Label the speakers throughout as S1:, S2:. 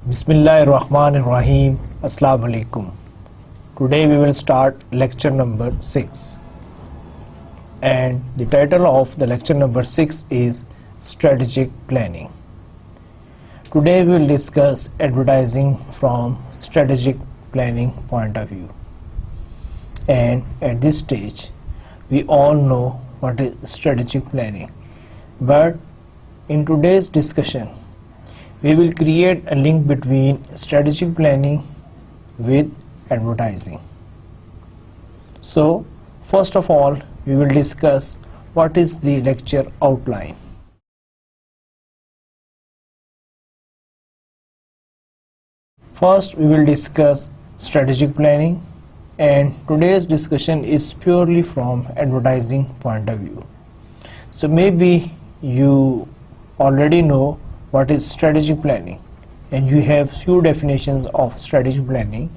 S1: Bismillahirrahmanirrahim. Assalamu alaikum. Today we will start lecture number 6. And the title of the lecture number 6 is Strategic Planning. Today we will discuss advertising from strategic planning point of view. And at this stage, we all know what is strategic planning. But in today's discussion, we will create a link between strategic planning with advertising. So, first of all, we will discuss what is the lecture outline. First, we will discuss strategic planning, and today's discussion is purely from advertising point of view. So maybe you already know what is strategic planning, and you have few definitions of strategic planning.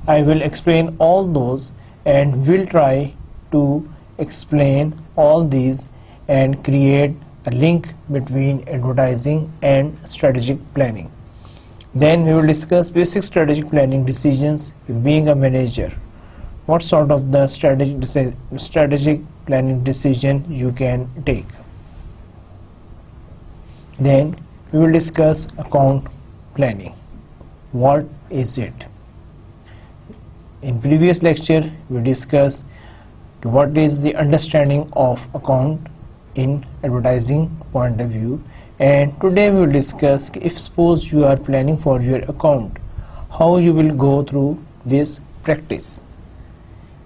S1: I will explain all those and will try to explain all these and create a link between advertising and strategic planning. Then we will discuss basic strategic planning decisions. Being a manager, what sort of the strategic planning decision you can take. Then we will discuss account planning. What is it? In previous lecture, we discussed what is the understanding of account in advertising point of view. And today we will discuss if suppose you are planning for your account, how you will go through this practice.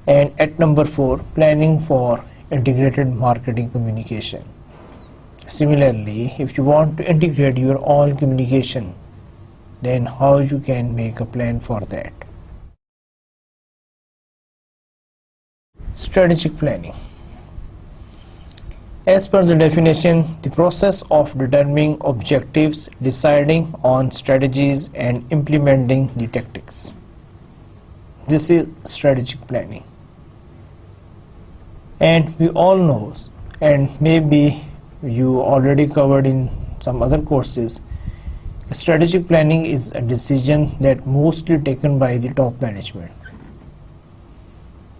S1: And at number 4, planning for integrated marketing communication. Similarly, if you want to integrate your all communication, then how you can make a plan for that. Strategic planning. As per the definition, the process of determining objectives, deciding on strategies, and implementing the tactics. This is strategic planning. And we all know, and maybe you already covered in some other courses, strategic planning is a decision that mostly taken by the top management.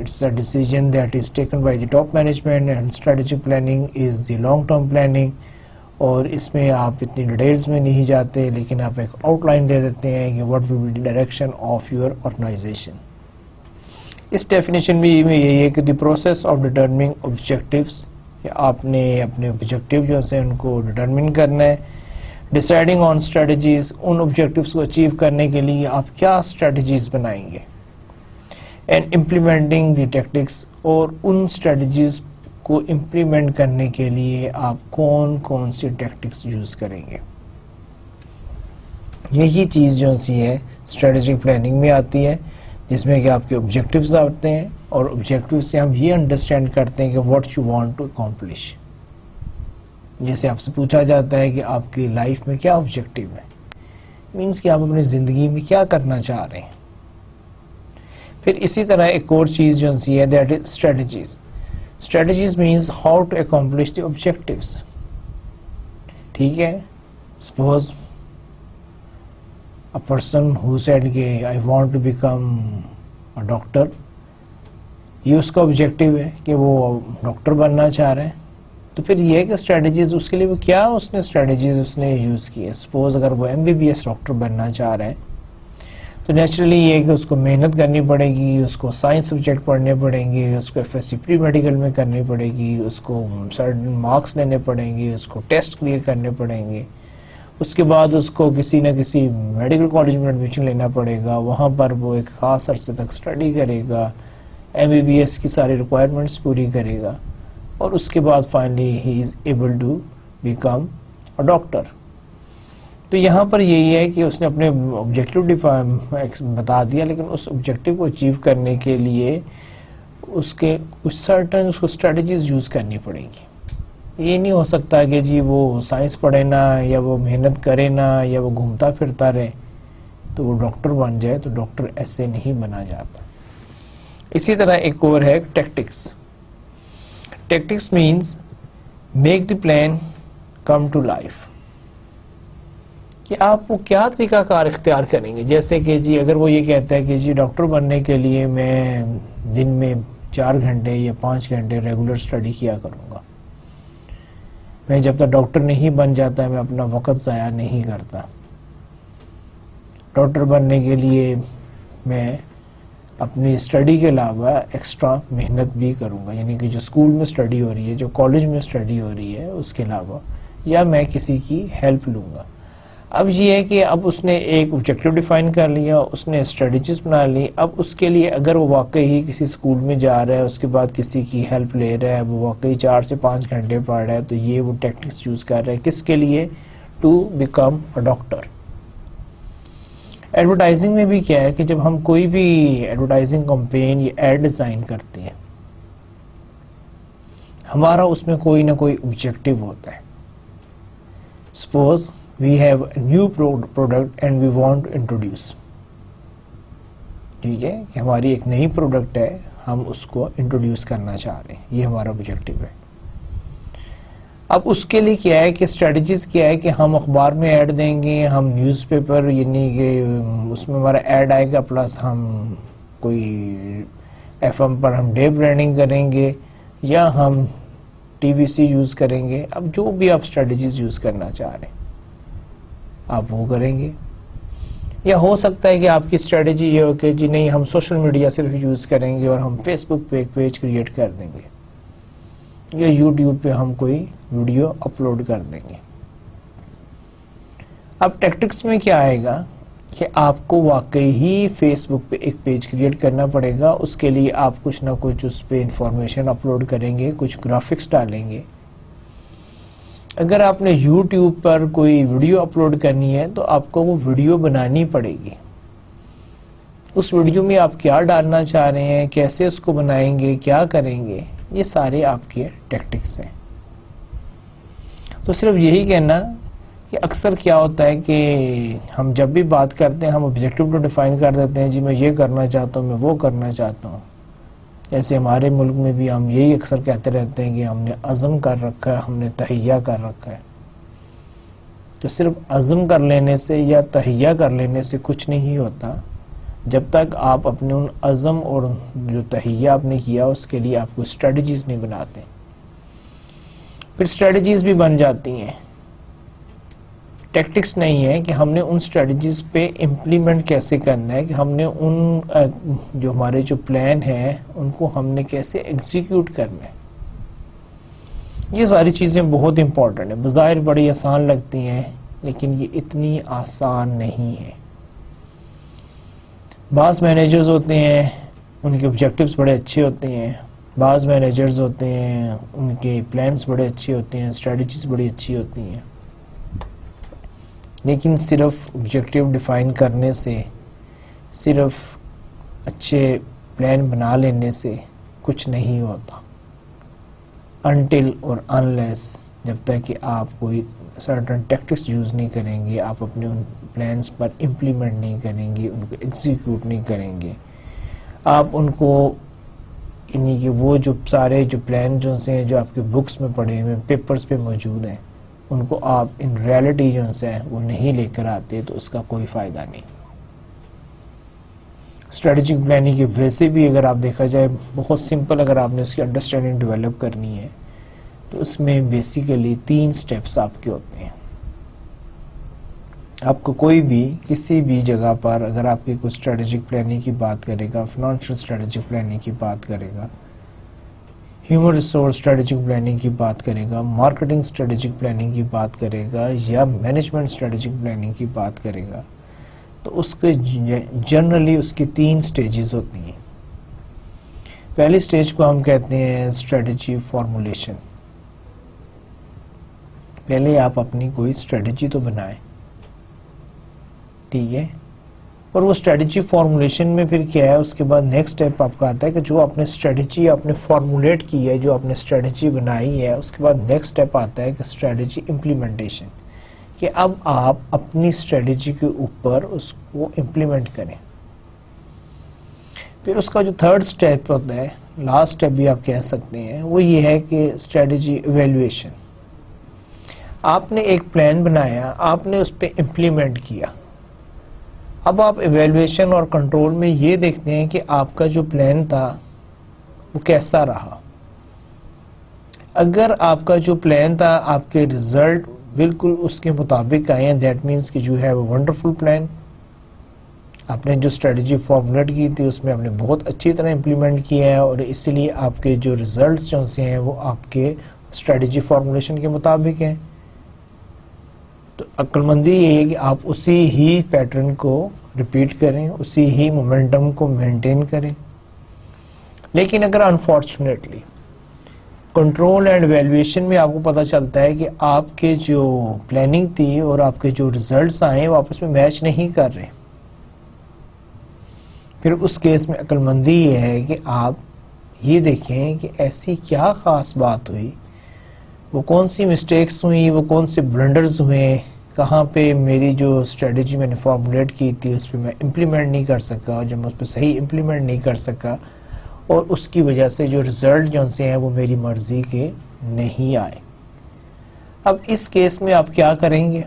S1: it's a decision that is taken by the top management, and strategic planning is the long term planning. اور اس میں آپ اتنی details میں نہیں جاتے, لیکن آپ ایک آؤٹ لائن دے دیتے ہیں کہ what will be the direction of your organisation. اس ڈیفینیشن میں یہی ہے کہ the process of determining objectives, آپ نے اپنے آبجیکٹیو جو ہیں ان کو ڈٹرمن کرنا ہے. ڈیسائڈنگ آن اسٹریٹجیز, ان آبجیکٹیوز کو اچیو کرنے کے لیے آپ کیا اسٹریٹجیز بنائیں گے. اینڈ امپلیمنٹنگ دی ٹیکٹکس, اور ان اسٹریٹجیز کو امپلیمنٹ کرنے کے لیے آپ کون کون سی ٹیکٹکس یوز کریں گے. یہی چیز جو سی ہے اسٹریٹجک پلاننگ میں آتی ہے, جس میں کہ آپ کے آبجیکٹیوز آتے ہیں, اور آبجیکٹیو سے ہم یہ انڈرسٹینڈ کرتے ہیں کہ what you want to accomplish. جیسے آپ سے پوچھا جاتا ہے کہ آپ کی لائف میں کیا آبجیکٹیو ہے, مینس کہ آپ اپنی زندگی میں کیا کرنا چاہ رہے ہیں. پھر اسی طرح ایک اور چیز جو سی ہے that is strategies. Strategies means how to accomplish the objectives. ٹھیک ہے, suppose a person who said کہ I want to become a doctor, یہ اس کا آبجیکٹیو ہے کہ وہ ڈاکٹر بننا چاہ رہے ہیں. تو پھر یہ ہے کہ اسٹریٹجیز اس کے لیے وہ کیا اس نے اسٹریٹجیز اس نے یوز کی ہے. سپوز اگر وہ MBBS ڈاکٹر بننا چاہ رہے ہیں تو نیچرلی یہ ہے کہ اس کو محنت کرنی پڑے گی, اس کو سائنس سبجیکٹ پڑھنے پڑیں گے, اس کو FSC پری میڈیکل میں کرنی پڑے گی, اس کو سرٹن مارکس لینے پڑیں گے, اس کو ٹیسٹ کلیئر کرنے پڑیں گے. اس کے بعد اس کو کسی نہ کسی میڈیکل کالج میں ایڈمیشن لینا پڑے گا, وہاں پر وہ ایک خاص عرصے تک اسٹڈی کرے گا, MBBS کی ساری ریکوائرمنٹس پوری کرے گا, اور اس کے بعد finally he is able to become a doctor. تو یہاں پر یہی ہے کہ اس نے اپنے آبجیکٹیو بتا دیا, لیکن اس آبجیکٹیو کو اچیو کرنے کے لیے اس کے کچھ سرٹن اس کو اسٹریٹجیز یوز کرنی پڑے گی. یہ نہیں ہو سکتا کہ جی وہ سائنس پڑھے نا, یا وہ محنت کرے نا, یا وہ گھومتا پھرتا رہے. تو وہ ڈاکٹر بن جائے، تو ڈاکٹر ایسے نہیں بنا جاتا. اسی طرح ایک اور ہے tactics. Tactics means make the plan come to life, کہ آپ وہ کیا طریقہ کار اختیار کریں گے. جیسے کہ جی اگر وہ یہ کہتا ہے کہ جی ڈاکٹر بننے کے لیے میں دن میں 4 گھنٹے یا 5 گھنٹے ریگولر اسٹڈی کیا کروں گا، میں جب تک ڈاکٹر نہیں بن جاتا میں اپنا وقت ضائع نہیں کرتا، ڈاکٹر بننے کے لیے میں اپنی اسٹڈی کے علاوہ ایکسٹرا محنت بھی کروں گا، یعنی کہ جو اسکول میں اسٹڈی ہو رہی ہے، جو کالج میں اسٹڈی ہو رہی ہے اس کے علاوہ، یا میں کسی کی ہیلپ لوں گا. اب یہ ہے کہ اب اس نے ایک آبجیکٹو ڈیفائن کر لیا، اس نے اسٹریٹجیز بنا لی. اب اس کے لیے اگر وہ واقعی ہی کسی اسکول میں جا رہا ہے، اس کے بعد کسی کی ہیلپ لے رہا ہے، وہ واقعی 4 سے 5 گھنٹے پڑھ رہا ہے، تو یہ وہ ٹیکٹکس یوز کر رہا ہے کس کے لیے؟ To become a doctor. Advertising میں بھی کیا ہے کہ جب ہم کوئی بھی ایڈورٹائزنگ کمپین یا ایڈ ڈیزائن کرتے ہیں، ہمارا اس میں کوئی نہ کوئی آبجیکٹو ہوتا ہے. Suppose we have a new product and we want to introduce. ٹھیک ہے کہ ہماری ایک نئی پروڈکٹ ہے، ہم اس کو انٹروڈیوس کرنا چاہ رہے ہیں، یہ ہمارا آبجیکٹو ہے. اب اس کے لیے کیا ہے کہ اسٹریٹجیز کیا ہے کہ ہم اخبار میں ایڈ دیں گے، ہم نیوز پیپر یعنی کہ اس میں ہمارا ایڈ آئے گا، پلس ہم کوئی FM پر ہم ڈے برانڈنگ کریں گے، یا ہم TVC یوز کریں گے. اب جو بھی آپ اسٹریٹجیز یوز کرنا چاہ رہے ہیں آپ وہ کریں گے. یا ہو سکتا ہے کہ آپ کی اسٹریٹجی یہ ہو کہ جی نہیں ہم سوشل میڈیا صرف یوز کریں گے اور ہم فیس بک پہ ایک پیج کریٹ کر دیں گے، یا یوٹیوب پہ ہم کوئی ویڈیو اپلوڈ کر دیں گے. اب ٹیکٹکس میں کیا آئے گا کہ آپ کو واقعی ہی فیس بک پہ ایک پیج کریٹ کرنا پڑے گا. اس کے لیے آپ کچھ نہ کچھ اس پہ انفارمیشن اپلوڈ کریں گے، کچھ گرافکس ڈالیں گے. اگر آپ نے یوٹیوب پر کوئی ویڈیو اپلوڈ کرنی ہے تو آپ کو وہ ویڈیو بنانی پڑے گی. اس ویڈیو میں آپ کیا ڈالنا چاہ رہے ہیں، کیسے اس کو بنائیں گے، کیا کریں گے، یہ سارے آپ کے ٹیکٹکس ہیں. تو صرف یہی کہنا کہ اکثر کیا ہوتا ہے کہ ہم جب بھی بات کرتے ہیں ہم آبجیکٹو کو ڈیفائن کر دیتے ہیں، جی میں یہ کرنا چاہتا ہوں، میں وہ کرنا چاہتا ہوں. جیسے ہمارے ملک میں بھی ہم یہی اکثر کہتے رہتے ہیں کہ ہم نے عزم کر رکھا ہے، ہم نے تہیہ کر رکھا ہے. تو صرف عزم کر لینے سے یا تہیہ کر لینے سے کچھ نہیں ہوتا جب تک آپ اپنے ان عزم اور جو تہیہ آپ نے کیا اس کے لیے آپ کو اسٹریٹجیز نہیں بناتے. پھر اسٹریٹجیز بھی بن جاتی ہیں، ٹیکٹکس نہیں ہے کہ ہم نے ان اسٹریٹجیز پہ امپلیمنٹ کیسے کرنا ہے، کہ ہم نے ان جو ہمارے جو پلان ہیں ان کو ہم نے کیسے ایگزیکیوٹ کرنا ہے. یہ ساری چیزیں بہت امپورٹنٹ ہیں. بظاہر بڑی آسان لگتی ہیں لیکن یہ اتنی آسان نہیں ہے. بعض مینیجرز ہوتے ہیں ان کے آبجیکٹیوز بڑے اچھے ہوتے ہیں، بعض مینیجرز ہوتے ہیں ان کے پلانس بڑے اچھے ہوتے ہیں، اسٹریٹجیز بڑی اچھی ہوتی ہیں، لیکن صرف آبجیکٹیو ڈیفائن کرنے سے، صرف اچھے پلان بنا لینے سے کچھ نہیں ہوتا. انٹل اور انلیس جب تک کہ آپ کوئی سرٹن ٹیکٹکس یوز نہیں کریں گے، آپ اپنے ان پلانس پر امپلیمنٹ نہیں کریں گے، ان کو ایگزیکیوٹ نہیں کریں گے، آپ ان کو یعنی کہ وہ جو سارے جو پلان جو سے جو آپ کے بکس میں پڑے ہوئے پیپرز پہ موجود ہیں ان کو آپ ان ریالٹی جو سے وہ نہیں لے کر آتے تو اس کا کوئی فائدہ نہیں. اسٹریٹجک پلاننگ کی ویسے بھی اگر آپ دیکھا جائے بہت سمپل، اگر آپ نے اس کی انڈرسٹینڈنگ ڈیولپ کرنی ہے تو اس میں بیسیکلی 3 سٹیپس آپ کے ہوتے ہیں. آپ کو کوئی بھی کسی بھی جگہ پر اگر آپ کی کوئی اسٹریٹجک پلاننگ کی بات کرے گا، فائنانشیل اسٹریٹجک پلاننگ کی بات کرے گا، ہیومن ریسورس اسٹریٹجک پلاننگ کی بات کرے گا، مارکیٹنگ اسٹریٹجک پلاننگ کی بات کرے گا، یا مینجمنٹ اسٹریٹجک پلاننگ کی بات کرے گا، تو اس کے جنرلی اس کی 3 سٹیجز ہوتی ہیں. پہلی سٹیج کو ہم کہتے ہیں اسٹریٹجی فارمولیشن. پہلے آپ اپنی کوئی اسٹریٹجی تو بنائیں، ٹھیک ہے، اور وہ اسٹریٹجی فارمولیشن میں پھر کیا ہے، اس کے بعد نیکسٹ اسٹیپ آپ کا آتا ہے کہ جو آپ نے اسٹریٹجی آپ نے فارمولیٹ کی ہے، جو آپ نے اسٹریٹجی بنائی ہے، اس کے بعد نیکسٹ اسٹیپ آتا ہے کہ اسٹریٹجی امپلیمنٹیشن، کہ اب آپ اپنی اسٹریٹجی کے اوپر اس کو امپلیمنٹ کریں. پھر اس کا جو تھرڈ اسٹیپ ہوتا ہے, لاسٹ اسٹیپ بھی آپ کہہ سکتے ہیں, وہ یہ ہے کہ اسٹریٹجی ایویلویشن. آپ نے ایک پلان بنایا, آپ نے اس پہ امپلیمنٹ کیا. اب آپ ایویلویشن اور کنٹرول میں یہ دیکھتے ہیں کہ آپ کا جو پلان تھا وہ کیسا رہا. اگر آپ کا جو پلان تھا آپ کے ریزلٹ بالکل اس کے مطابق آئے ہیں, دیٹ مینس کہ you have a wonderful plan. آپ نے جو اسٹریٹجی فارمولیٹ کی تھی اس میں آپ نے بہت اچھی طرح امپلیمنٹ کیا ہے, اور اسی لیے آپ کے جو ریزلٹس جو سے ہیں وہ آپ کے اسٹریٹجی فارمولیشن کے مطابق ہیں. تو عقل مندی یہ ہے کہ آپ اسی ہی پیٹرن کو ریپیٹ کریں, اسی ہی مومنٹم کو مینٹین کریں. لیکن اگر انفارچونیٹلی کنٹرول اینڈ ایویلویشن میں آپ کو پتہ چلتا ہے کہ آپ کے جو پلاننگ تھی اور آپ کے جو ریزلٹس آئے وہ آپس میں میچ نہیں کر رہے, پھر اس کیس میں عقل مندی یہ ہے کہ آپ یہ دیکھیں کہ ایسی کیا خاص بات ہوئی, وہ کون سی مسٹیکس ہوئی, وہ کون سے بلنڈرز ہوئے, کہاں پہ میری جو اسٹریٹجی میں نے فارمولیٹ کی تھی اس پہ میں امپلیمنٹ نہیں کر سکا, جب میں اس پہ صحیح امپلیمنٹ نہیں کر سکا, اور اس کی وجہ سے جو ریزلٹ جو سے ہیں وہ میری مرضی کے نہیں آئے. اب اس کیس میں آپ کیا کریں گے؟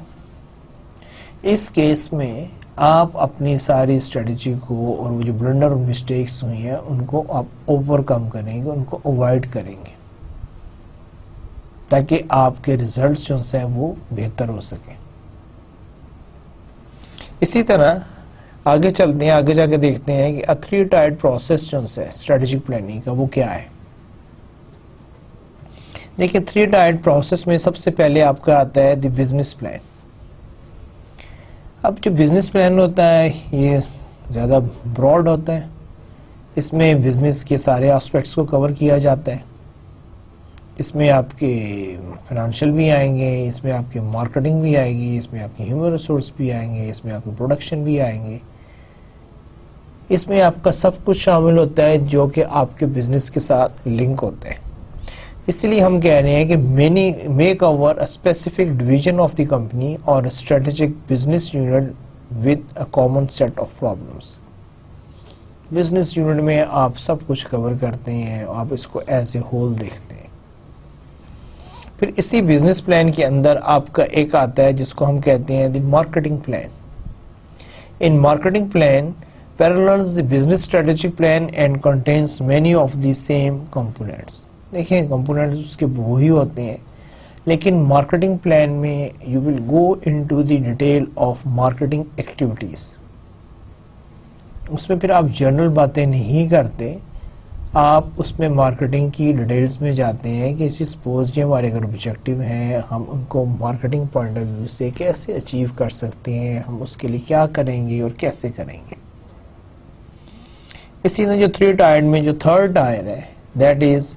S1: اس کیس میں آپ اپنی ساری اسٹریٹجی کو اور وہ جو بلنڈر اور مسٹیکس ہوئی ہیں ان کو آپ اوور کم کریں گے, ان کو اوائڈ کریں گے, تاکہ آپ کے ریزلٹس جو ہیں وہ بہتر ہو سکیں. اسی طرح آگے چلتے ہیں, آگے جا کے دیکھتے ہیں کہ 3 ٹائرڈ پروسیس جو ہے اسٹریٹجک پلاننگ کا وہ کیا ہے. دیکھیں 3 ٹائرڈ پروسیس میں سب سے پہلے آپ کا آتا ہے دی بزنس پلان. اب جو بزنس پلان ہوتا ہے یہ زیادہ براڈ ہوتا ہے, اس میں بزنس کے سارے آسپیکٹس کو کور کیا جاتا ہے. اس میں آپ کے فائنانشیل بھی آئیں گے, اس میں آپ کے مارکیٹنگ بھی آئے گی, اس میں آپ کے ہیومن ریسورس بھی آئیں گے, اس میں آپ کے پروڈکشن بھی آئیں گے. اس میں آپ کا سب کچھ شامل ہوتا ہے جو کہ آپ کے بزنس کے ساتھ لنک ہوتا ہے. اس لیے ہم کہہ رہے ہیں کہ make over a specific division of the company اور strategic business unit with a common set of problems. Business unit میں آپ سب کچھ کور کرتے ہیں, آپ اس کو ایز اے ہول دیکھتے ہیں. پھر اسی بزنس پلان کے اندر آپ کا ایک آتا ہے جس کو ہم کہتے ہیں the marketing plan. In marketing plan parallels the business strategic plan and contains many of the same components. دیکھیں کمپوننٹس اس کے وہی ہوتے ہیں, لیکن مارکیٹنگ پلان میں you will go into the detail of marketing activities. اس میں پھر آپ جنرل باتیں نہیں کرتے, آپ اس میں مارکیٹنگ کی ڈیٹیلز میں جاتے ہیں کہ سپوز یہ ہمارے اگر آبجیکٹیو ہیں ہم ان کو مارکیٹنگ پوائنٹ آف ویو سے کیسے اچیو کر سکتے ہیں, ہم اس کے لیے کیا کریں گے اور کیسے کریں گے. اسی طرح جو 3 ٹائر میں جو تھرڈ ٹائر ہے دیٹ از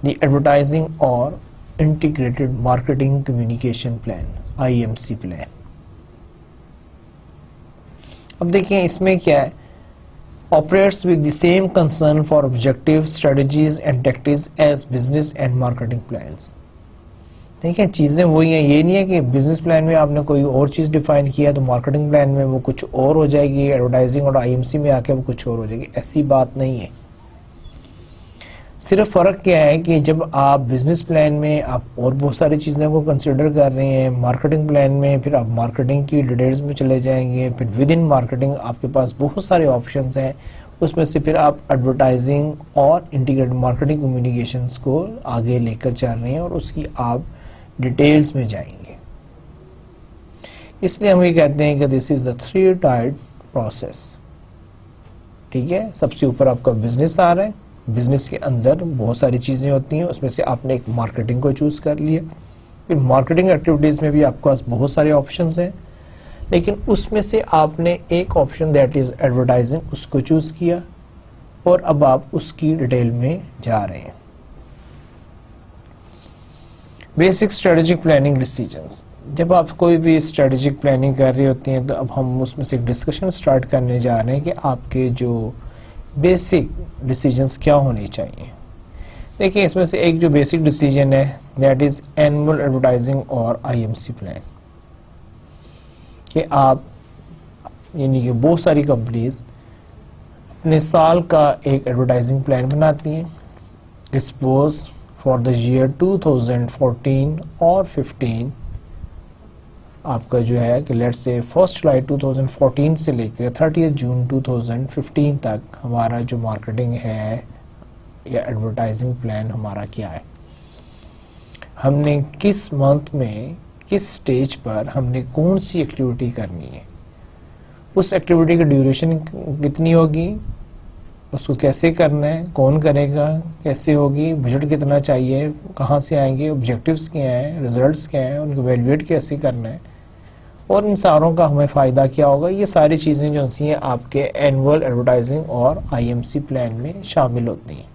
S1: دی ایڈورٹائزنگ اور integrated marketing communication plan, IMC plan. اب دیکھیں اس میں کیا ہے, operates with the same concern for objectives, strategies and tactics as business and marketing plans. دیکھیں چیزیں وہی ہیں, یہ نہیں ہے کہ بزنس پلان میں آپ نے کوئی اور چیز ڈیفائن کیا تو مارکیٹنگ پلان میں وہ کچھ اور ہو جائے گی, ایڈورٹائزنگ اور IMC میں آ کے وہ کچھ اور ہو جائے گی. ایسی بات نہیں ہے. صرف فرق کیا ہے کہ جب آپ بزنس پلان میں آپ اور بہت ساری چیزوں کو کنسیڈر کر رہے ہیں, مارکیٹنگ پلان میں پھر آپ مارکیٹنگ کی ڈیٹیلز میں چلے جائیں گے, پھر ود ان مارکیٹنگ آپ کے پاس بہت سارے آپشنز ہیں, اس میں سے پھر آپ ایڈورٹائزنگ اور انٹیگریٹڈ مارکیٹنگ کمیونیکیشنز کو آگے لے کر چل رہے ہیں اور اس کی آپ ڈیٹیلز میں جائیں گے. اس لیے ہم یہ کہتے ہیں کہ دس از اے 3 ٹائرڈ پروسیس. ٹھیک ہے, سب سے اوپر آپ کا بزنس آ رہا ہے, بزنس کے اندر بہت ساری چیزیں ہوتی ہیں, اس میں سے آپ نے ایک مارکیٹنگ کو چوز کر لیا. پھر مارکیٹنگ ایکٹیویٹیز میں بھی آپ کے پاس بہت سارے آپشنز ہیں, لیکن اس میں سے آپ نے ایک آپشن دیٹ از ایڈورٹائزنگ اس کو چوز کیا اور اب آپ اس کی ڈیٹیل میں جا رہے ہیں. Basic strategic planning decisions. جب آپ کوئی بھی اسٹریٹجک پلاننگ کر رہی ہوتی ہیں تو اب ہم اس میں سے ایک ڈسکشن سٹارٹ کرنے جا رہے ہیں کہ آپ کے جو بیسک ڈیسیجنز کیا ہونی چاہیے. دیکھیں اس میں سے ایک جو بیسک ڈیسیجن ہے دیٹ از اینول ایڈورٹائزنگ اور IMC پلان. کہ آپ یعنی کہ بہت ساری کمپنیز اپنے سال کا ایک ایڈورٹائزنگ پلان بناتی ہیں. سپوز فار دا ایئر 2014 اور 15 آپ کا جو ہے کہ لیٹ سے 1 جولائی 2014 سے لے کے 30 جون 2015 تک ہمارا جو مارکیٹنگ ہے یا ایڈورٹائزنگ پلان ہمارا کیا ہے. ہم نے کس منتھ میں کس سٹیج پر ہم نے کون سی ایکٹیویٹی کرنی ہے, اس ایکٹیویٹی کی ڈیوریشن کتنی ہوگی, اس کو کیسے کرنا ہے, کون کرے گا, کیسے ہوگی, بجٹ کتنا چاہیے, کہاں سے آئیں گے, آبجیکٹیوز کیا ہیں, ریزلٹس کیا ہیں, ان کو ایویلویٹ کیسے کرنا ہے, اور ان ساروں کا ہمیں فائدہ کیا ہوگا. یہ ساری چیزیں جو ہیں آپ کے اینول ایڈورٹائزنگ اور آئی ایم سی پلان میں شامل ہوتی ہیں.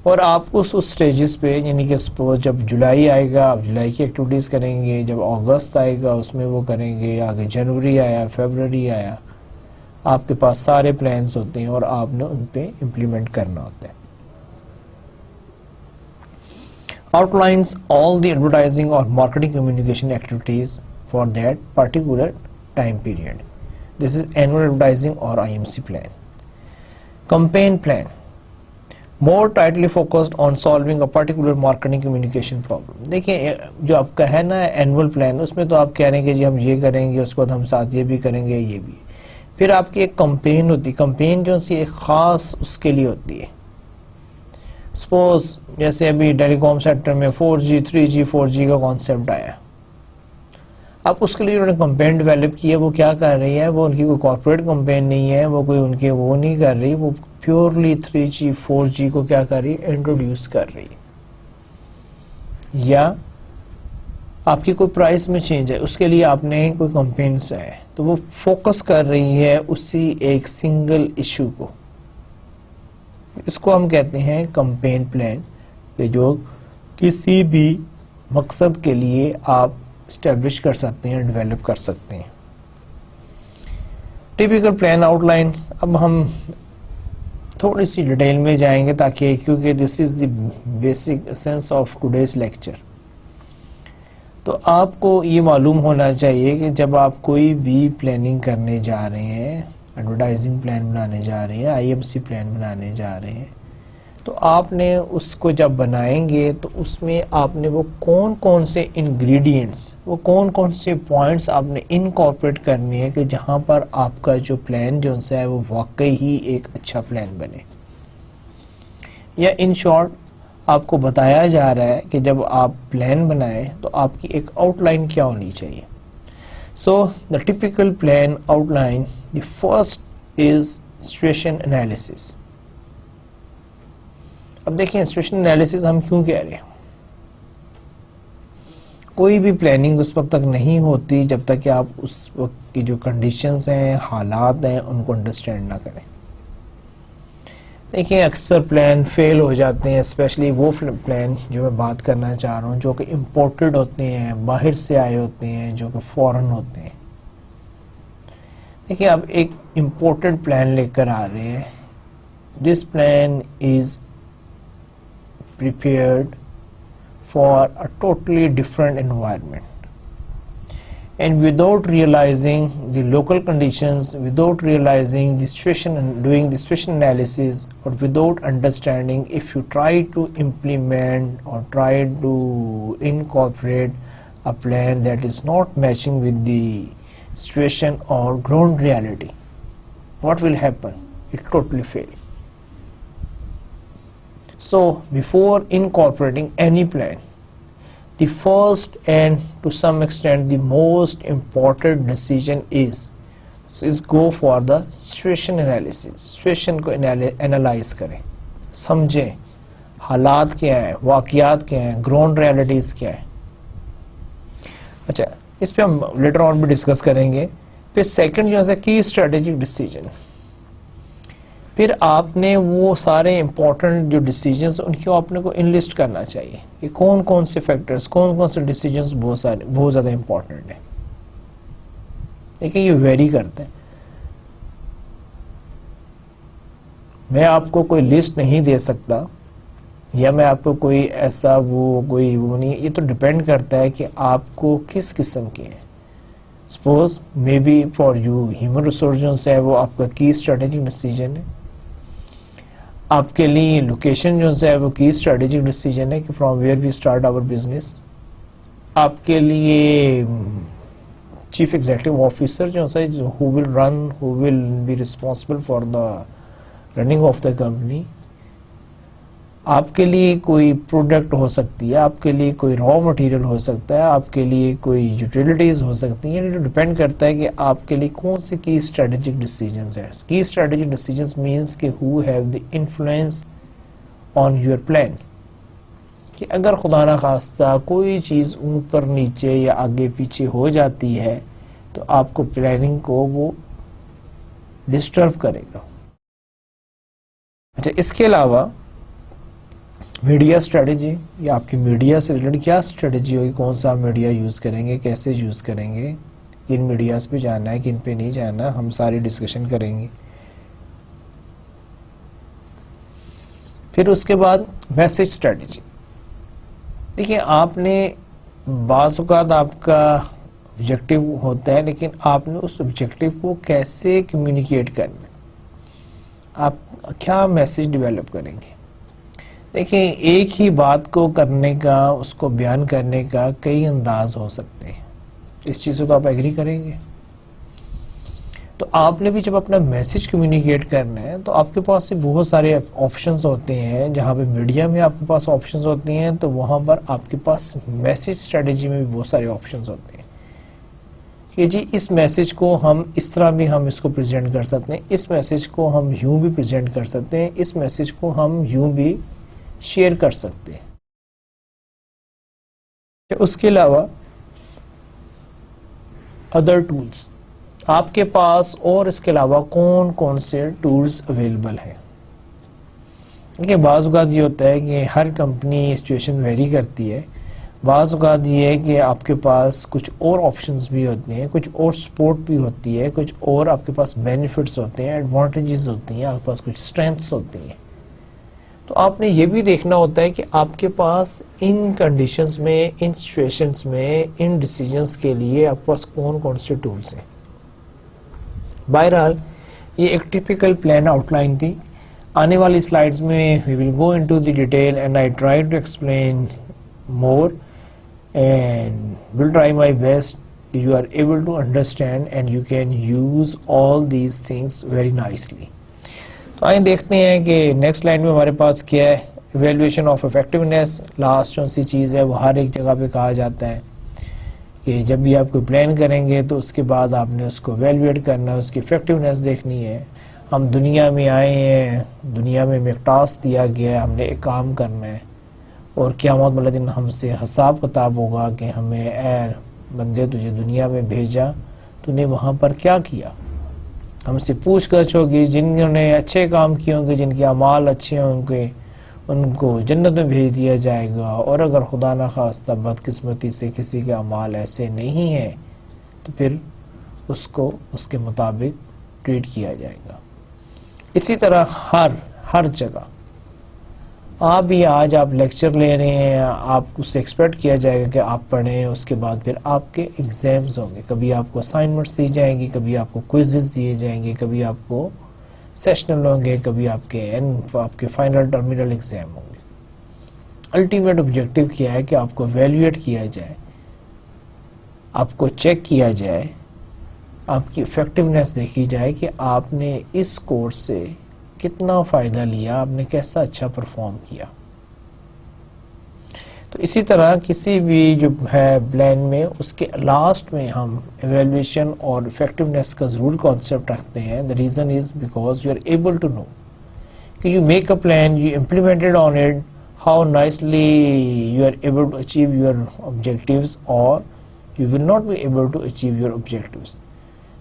S1: اور آپ اس سٹیجز پہ یعنی کہ سپوز جب جولائی آئے گا آپ جولائی کی ایکٹیویٹیز کریں گے, جب اگست آئے گا اس میں وہ کریں گے, آگے جنوری آیا, فیبرری آیا, آپ کے پاس سارے پلانز ہوتے ہیں اور آپ نے ان پہ امپلیمنٹ کرنا ہوتا ہے. outlines all the advertising or marketing communication activities for that particular time period. This is annual advertising or IMC plan. Campaign plan, more tightly focused on solving a particular marketing communication problem. دیکھیں جو آپ کا ہے نا annual plan, اس میں تو آپ کہہ رہے ہیں کہ جی ہم یہ کریں گے, اس کے بعد ہم ساتھ یہ بھی کریں گے, یہ بھی. پھر آپ کی ایک کمپین ہوتی ہے, کمپین جو سی ایک خاص اس کے لیے ہوتی ہے. سپوز جیسے ابھی ٹیلی کام سیکٹر میں 4G 3G 4G کا کانسیپٹ آیا, اب اس کے لیے انہوں نے کمپین ڈیولپ کی ہے. وہ کیا کر رہی ہے, وہ ان کی کوئی کارپوریٹ کمپین نہیں ہے, وہ کوئی ان کے وہ نہیں کر رہی, وہ پیورلی 3G 4G کو کیا کر رہی ہے, انٹروڈیوس کر رہی ہے. یا آپ کی کوئی پرائس میں چینج ہے, اس کے لیے آپ نے کوئی کمپینس ہے, تو وہ فوکس کر رہی ہے اسی ایک سنگل ایشو کو. اس کو ہم کہتے ہیں کمپین پلان, کہ جو کسی بھی مقصد کے لیے آپ اسٹیبلش کر سکتے ہیں, ڈیولپ کر سکتے ہیں. ٹیپیکل پلان آؤٹ لائن, اب ہم تھوڑی سی ڈیٹیل میں جائیں گے تاکہ کیونکہ this is the basic sense of today's lecture. تو آپ کو یہ معلوم ہونا چاہیے کہ جب آپ کوئی بھی پلاننگ کرنے جا رہے ہیں, ایڈورٹائزنگ پلان بنانے جا رہے ہیں, آئی ایم سی پلان بنانے جا رہے ہیں, تو آپ نے اس کو جب بنائیں گے تو اس میں آپ نے وہ کون کون سے انگریڈینٹس, وہ کون کون سے پوائنٹس آپ نے انکارپوریٹ کرنے ہیں کہ جہاں پر آپ کا جو پلان جو ہے وہ واقعی ہی ایک اچھا پلان بنے. یا ان شارٹ آپ کو بتایا جا رہا ہے کہ جب آپ پلان بنائیں تو آپ کی ایک آؤٹ لائن کیا ہونی چاہیے. So the typical plan outline, the first is situation analysis. اب دیکھیں سچویشن انالیسس ہم کیوں کہہ رہے ہیں. کوئی بھی پلاننگ اس وقت تک نہیں ہوتی جب تک کہ آپ اس وقت کی جو کنڈیشنز ہیں, حالات ہیں, ان کو انڈرسٹینڈ نہ کریں. دیکھیں اکثر پلان فیل ہو جاتے ہیں, اسپیشلی وہ پلان جو میں بات کرنا چاہ رہا ہوں جو کہ امپورٹڈ ہوتے ہیں, باہر سے آئے ہوتے ہیں, جو کہ فورن ہوتے ہیں. دیکھیں آپ ایک امپورٹڈ پلان لے کر آ رہے ہیں. This plan is prepared for a totally different environment, and without realizing the local conditions, without realizing the situation and doing the situation analysis, or without understanding, if you try to implement or try to incorporate a plan that is not matching with the situation or ground reality, what will happen? It totally fail. So before incorporating any plan, the first and to some extent the most important decision is go for the situation analysis. Situation کو analyze کریں, سمجھیں حالات کیا ہیں, واقعات کیا ہیں, ground realities کیا ہیں. اچھا اس پہ ہم لیٹر آن بھی ڈسکس کریں گے. پھر سیکنڈ جو ہے کی اسٹریٹجک ڈیسیجن. پھر آپ نے وہ سارے امپورٹنٹ جو ڈیسیجنز ان کو آپ نے کو انلسٹ کرنا چاہیے کہ کون کون سے فیکٹرز, کون کون سے ڈیسیجنز بہت زیادہ امپورٹنٹ ہیں. دیکھیں یہ ویری کرتے ہیں. میں آپ کو کوئی لسٹ نہیں دے سکتا یا میں آپ کو کوئی ایسا وہ نہیں, یہ تو ڈپینڈ کرتا ہے کہ آپ کو کس قسم کے ہیں. Suppose maybe for you human resource جو ہے وہ آپ کا کی اسٹریٹجک ڈیسیجن ہے. آپ کے لیے لوکیشن جو ہے وہ کی اسٹریٹجک ڈیسیجن ہے کہ from where we start our business. آپ کے لیے چیف ایگزیکٹو آفیسر جو ہے who will be responsible for the running of the company. آپ کے لیے کوئی پروڈکٹ ہو سکتی ہے, آپ کے لیے کوئی را مٹیریل ہو سکتا ہے, آپ کے لیے کوئی یوٹیلیٹیز ہو سکتی ہیں. یہ ڈیپینڈ کرتا ہے کہ آپ کے لیے کون سے کی اسٹریٹجک ڈیسیجنز ہیں. کی اسٹریٹجک ڈیسیجنز مینس کہ who have the influence on your plan. کہ اگر خدا نخواستہ کوئی چیز اوپر نیچے یا آگے پیچھے ہو جاتی ہے تو آپ کو پلاننگ کو وہ ڈسٹرب کرے گا. اچھا, اس کے علاوہ میڈیا اسٹریٹجی, یا آپ کی میڈیا سے ریلیٹڈ کیا اسٹریٹجی ہوگی, کون سا میڈیا یوز کریں گے, کیسے یوز کریں گے, کن میڈیاز پہ جانا ہے, کن پہ نہیں جانا, ہم ساری ڈسکشن کریں گے. پھر اس کے بعد میسج اسٹریٹجی. دیکھیں, آپ نے بعض اوقات آپ کا آبجیکٹو ہوتا ہے, لیکن آپ نے اس آبجیکٹو کو کیسے کمیونیکیٹ کرنا ہے, آپ کیا میسج ڈیولپ کریں گے. دیکھیں, ایک ہی بات کو کرنے کا, اس کو بیان کرنے کا کئی انداز ہو سکتے ہیں. اس چیز سے تو آپ ایگری کریں گے. تو آپ نے بھی جب اپنا میسج کمیونیکیٹ کرنا ہے تو آپ کے پاس سے بہت سارے آپشنز ہوتے ہیں. جہاں پہ میڈیا میں آپ کے پاس آپشنز ہوتے ہیں, تو وہاں پر آپ کے پاس میسج اسٹریٹجی میں بھی بہت سارے آپشنز ہوتے ہیں کہ جی اس میسج کو ہم اس طرح بھی ہم اس کو پریزنٹ کر سکتے ہیں, اس میسج کو ہم یوں بھی پریزنٹ کر سکتے ہیں, اس میسج کو ہم یوں بھی شیئر کر سکتے ہیں. اس کے علاوہ ادر ٹولز, آپ کے پاس اور اس کے علاوہ کون کون سے ٹولز اویلیبل ہیں. دیکھیے, بعض اوقات یہ ہوتا ہے کہ ہر کمپنی سچویشن ویری کرتی ہے. بعض اوقات یہ ہے کہ آپ کے پاس کچھ اور آپشنز بھی ہوتے ہیں, کچھ اور سپورٹ بھی ہوتی ہے, کچھ اور آپ کے پاس بینیفٹس ہوتے ہیں, ایڈوانٹیجز ہوتی ہیں, آپ کے پاس کچھ اسٹرینتھس ہوتی ہیں. تو آپ نے یہ بھی دیکھنا ہوتا ہے کہ آپ کے پاس ان کنڈیشنز میں, ان سچویشنز میں, ان ڈیسیجنز کے لیے آپ کے پاس کون کون سے ٹولز ہیں. بہرحال یہ ایک ٹیپیکل پلان آؤٹ لائن تھی. آنے والی سلائیڈز میں we will go into the detail and I try to explain more and will try my best you are able to understand and you can use all these things very nicely. تو آئیں دیکھتے ہیں کہ next line میں ہمارے پاس کیا ہے. Evaluation of effectiveness, last جو سی چیز ہے وہ ہر ایک جگہ پہ کہا جاتا ہے کہ جب بھی آپ کوئی پلان کریں گے تو اس کے بعد آپ نے اس کو ایویلویٹ کرنا ہے, اس کی افیکٹونیس دیکھنی ہے. ہم دنیا میں آئے ہیں, دنیا میں ہمیں ایک ٹاسک دیا گیا ہے, ہم نے ایک کام کرنا ہے, اور قیامت والے دن ہم سے حساب کتاب ہوگا کہ ہمیں اے بندے تجھے دنیا میں بھیجا, تو نے وہاں پر کیا کیا. ہم سے پوچھ گچھ ہوگی, جنہوں نے اچھے کام کیے ہوں گے, جن کے اعمال اچھے ہوں گے, ان کو جنت میں بھیج دیا جائے گا. اور اگر خدا نخواستہ بدقسمتی سے کسی کے اعمال ایسے نہیں ہیں تو پھر اس کو اس کے مطابق ٹریٹ کیا جائے گا. اسی طرح ہر جگہ آپ بھی آج آپ لیکچر لے رہے ہیں, آپ کو سے ایکسپیکٹ کیا جائے گا کہ آپ پڑھیں, اس کے بعد پھر آپ کے ایگزامز ہوں گے. کبھی آپ کو اسائنمنٹس دی جائیں گی, کبھی آپ کو کوئزز دیے جائیں گے, کبھی آپ کو سیشنل ہوں گے, کبھی آپ کے فائنل ٹرمینل ایگزام ہوں گے. الٹیمیٹ آبجیکٹو کیا ہے کہ آپ کو ایویلویٹ کیا جائے, آپ کو چیک کیا جائے, آپ کی افیکٹونیس دیکھی جائے کہ آپ نے اس کورس سے کتنا فائدہ لیا, آپ نے کیسا اچھا پرفارم کیا. تو اسی طرح کسی بھی جو ہے پلان میں اس کے لاسٹ میں ہم ایویلویشن اور افیکٹونیس کا ضرور کانسیپٹ رکھتے ہیں. The reason is because you are able to know کہ you make a plan, you implemented on it, how nicely you are able to achieve your objectives or you will not be able to achieve your objectives.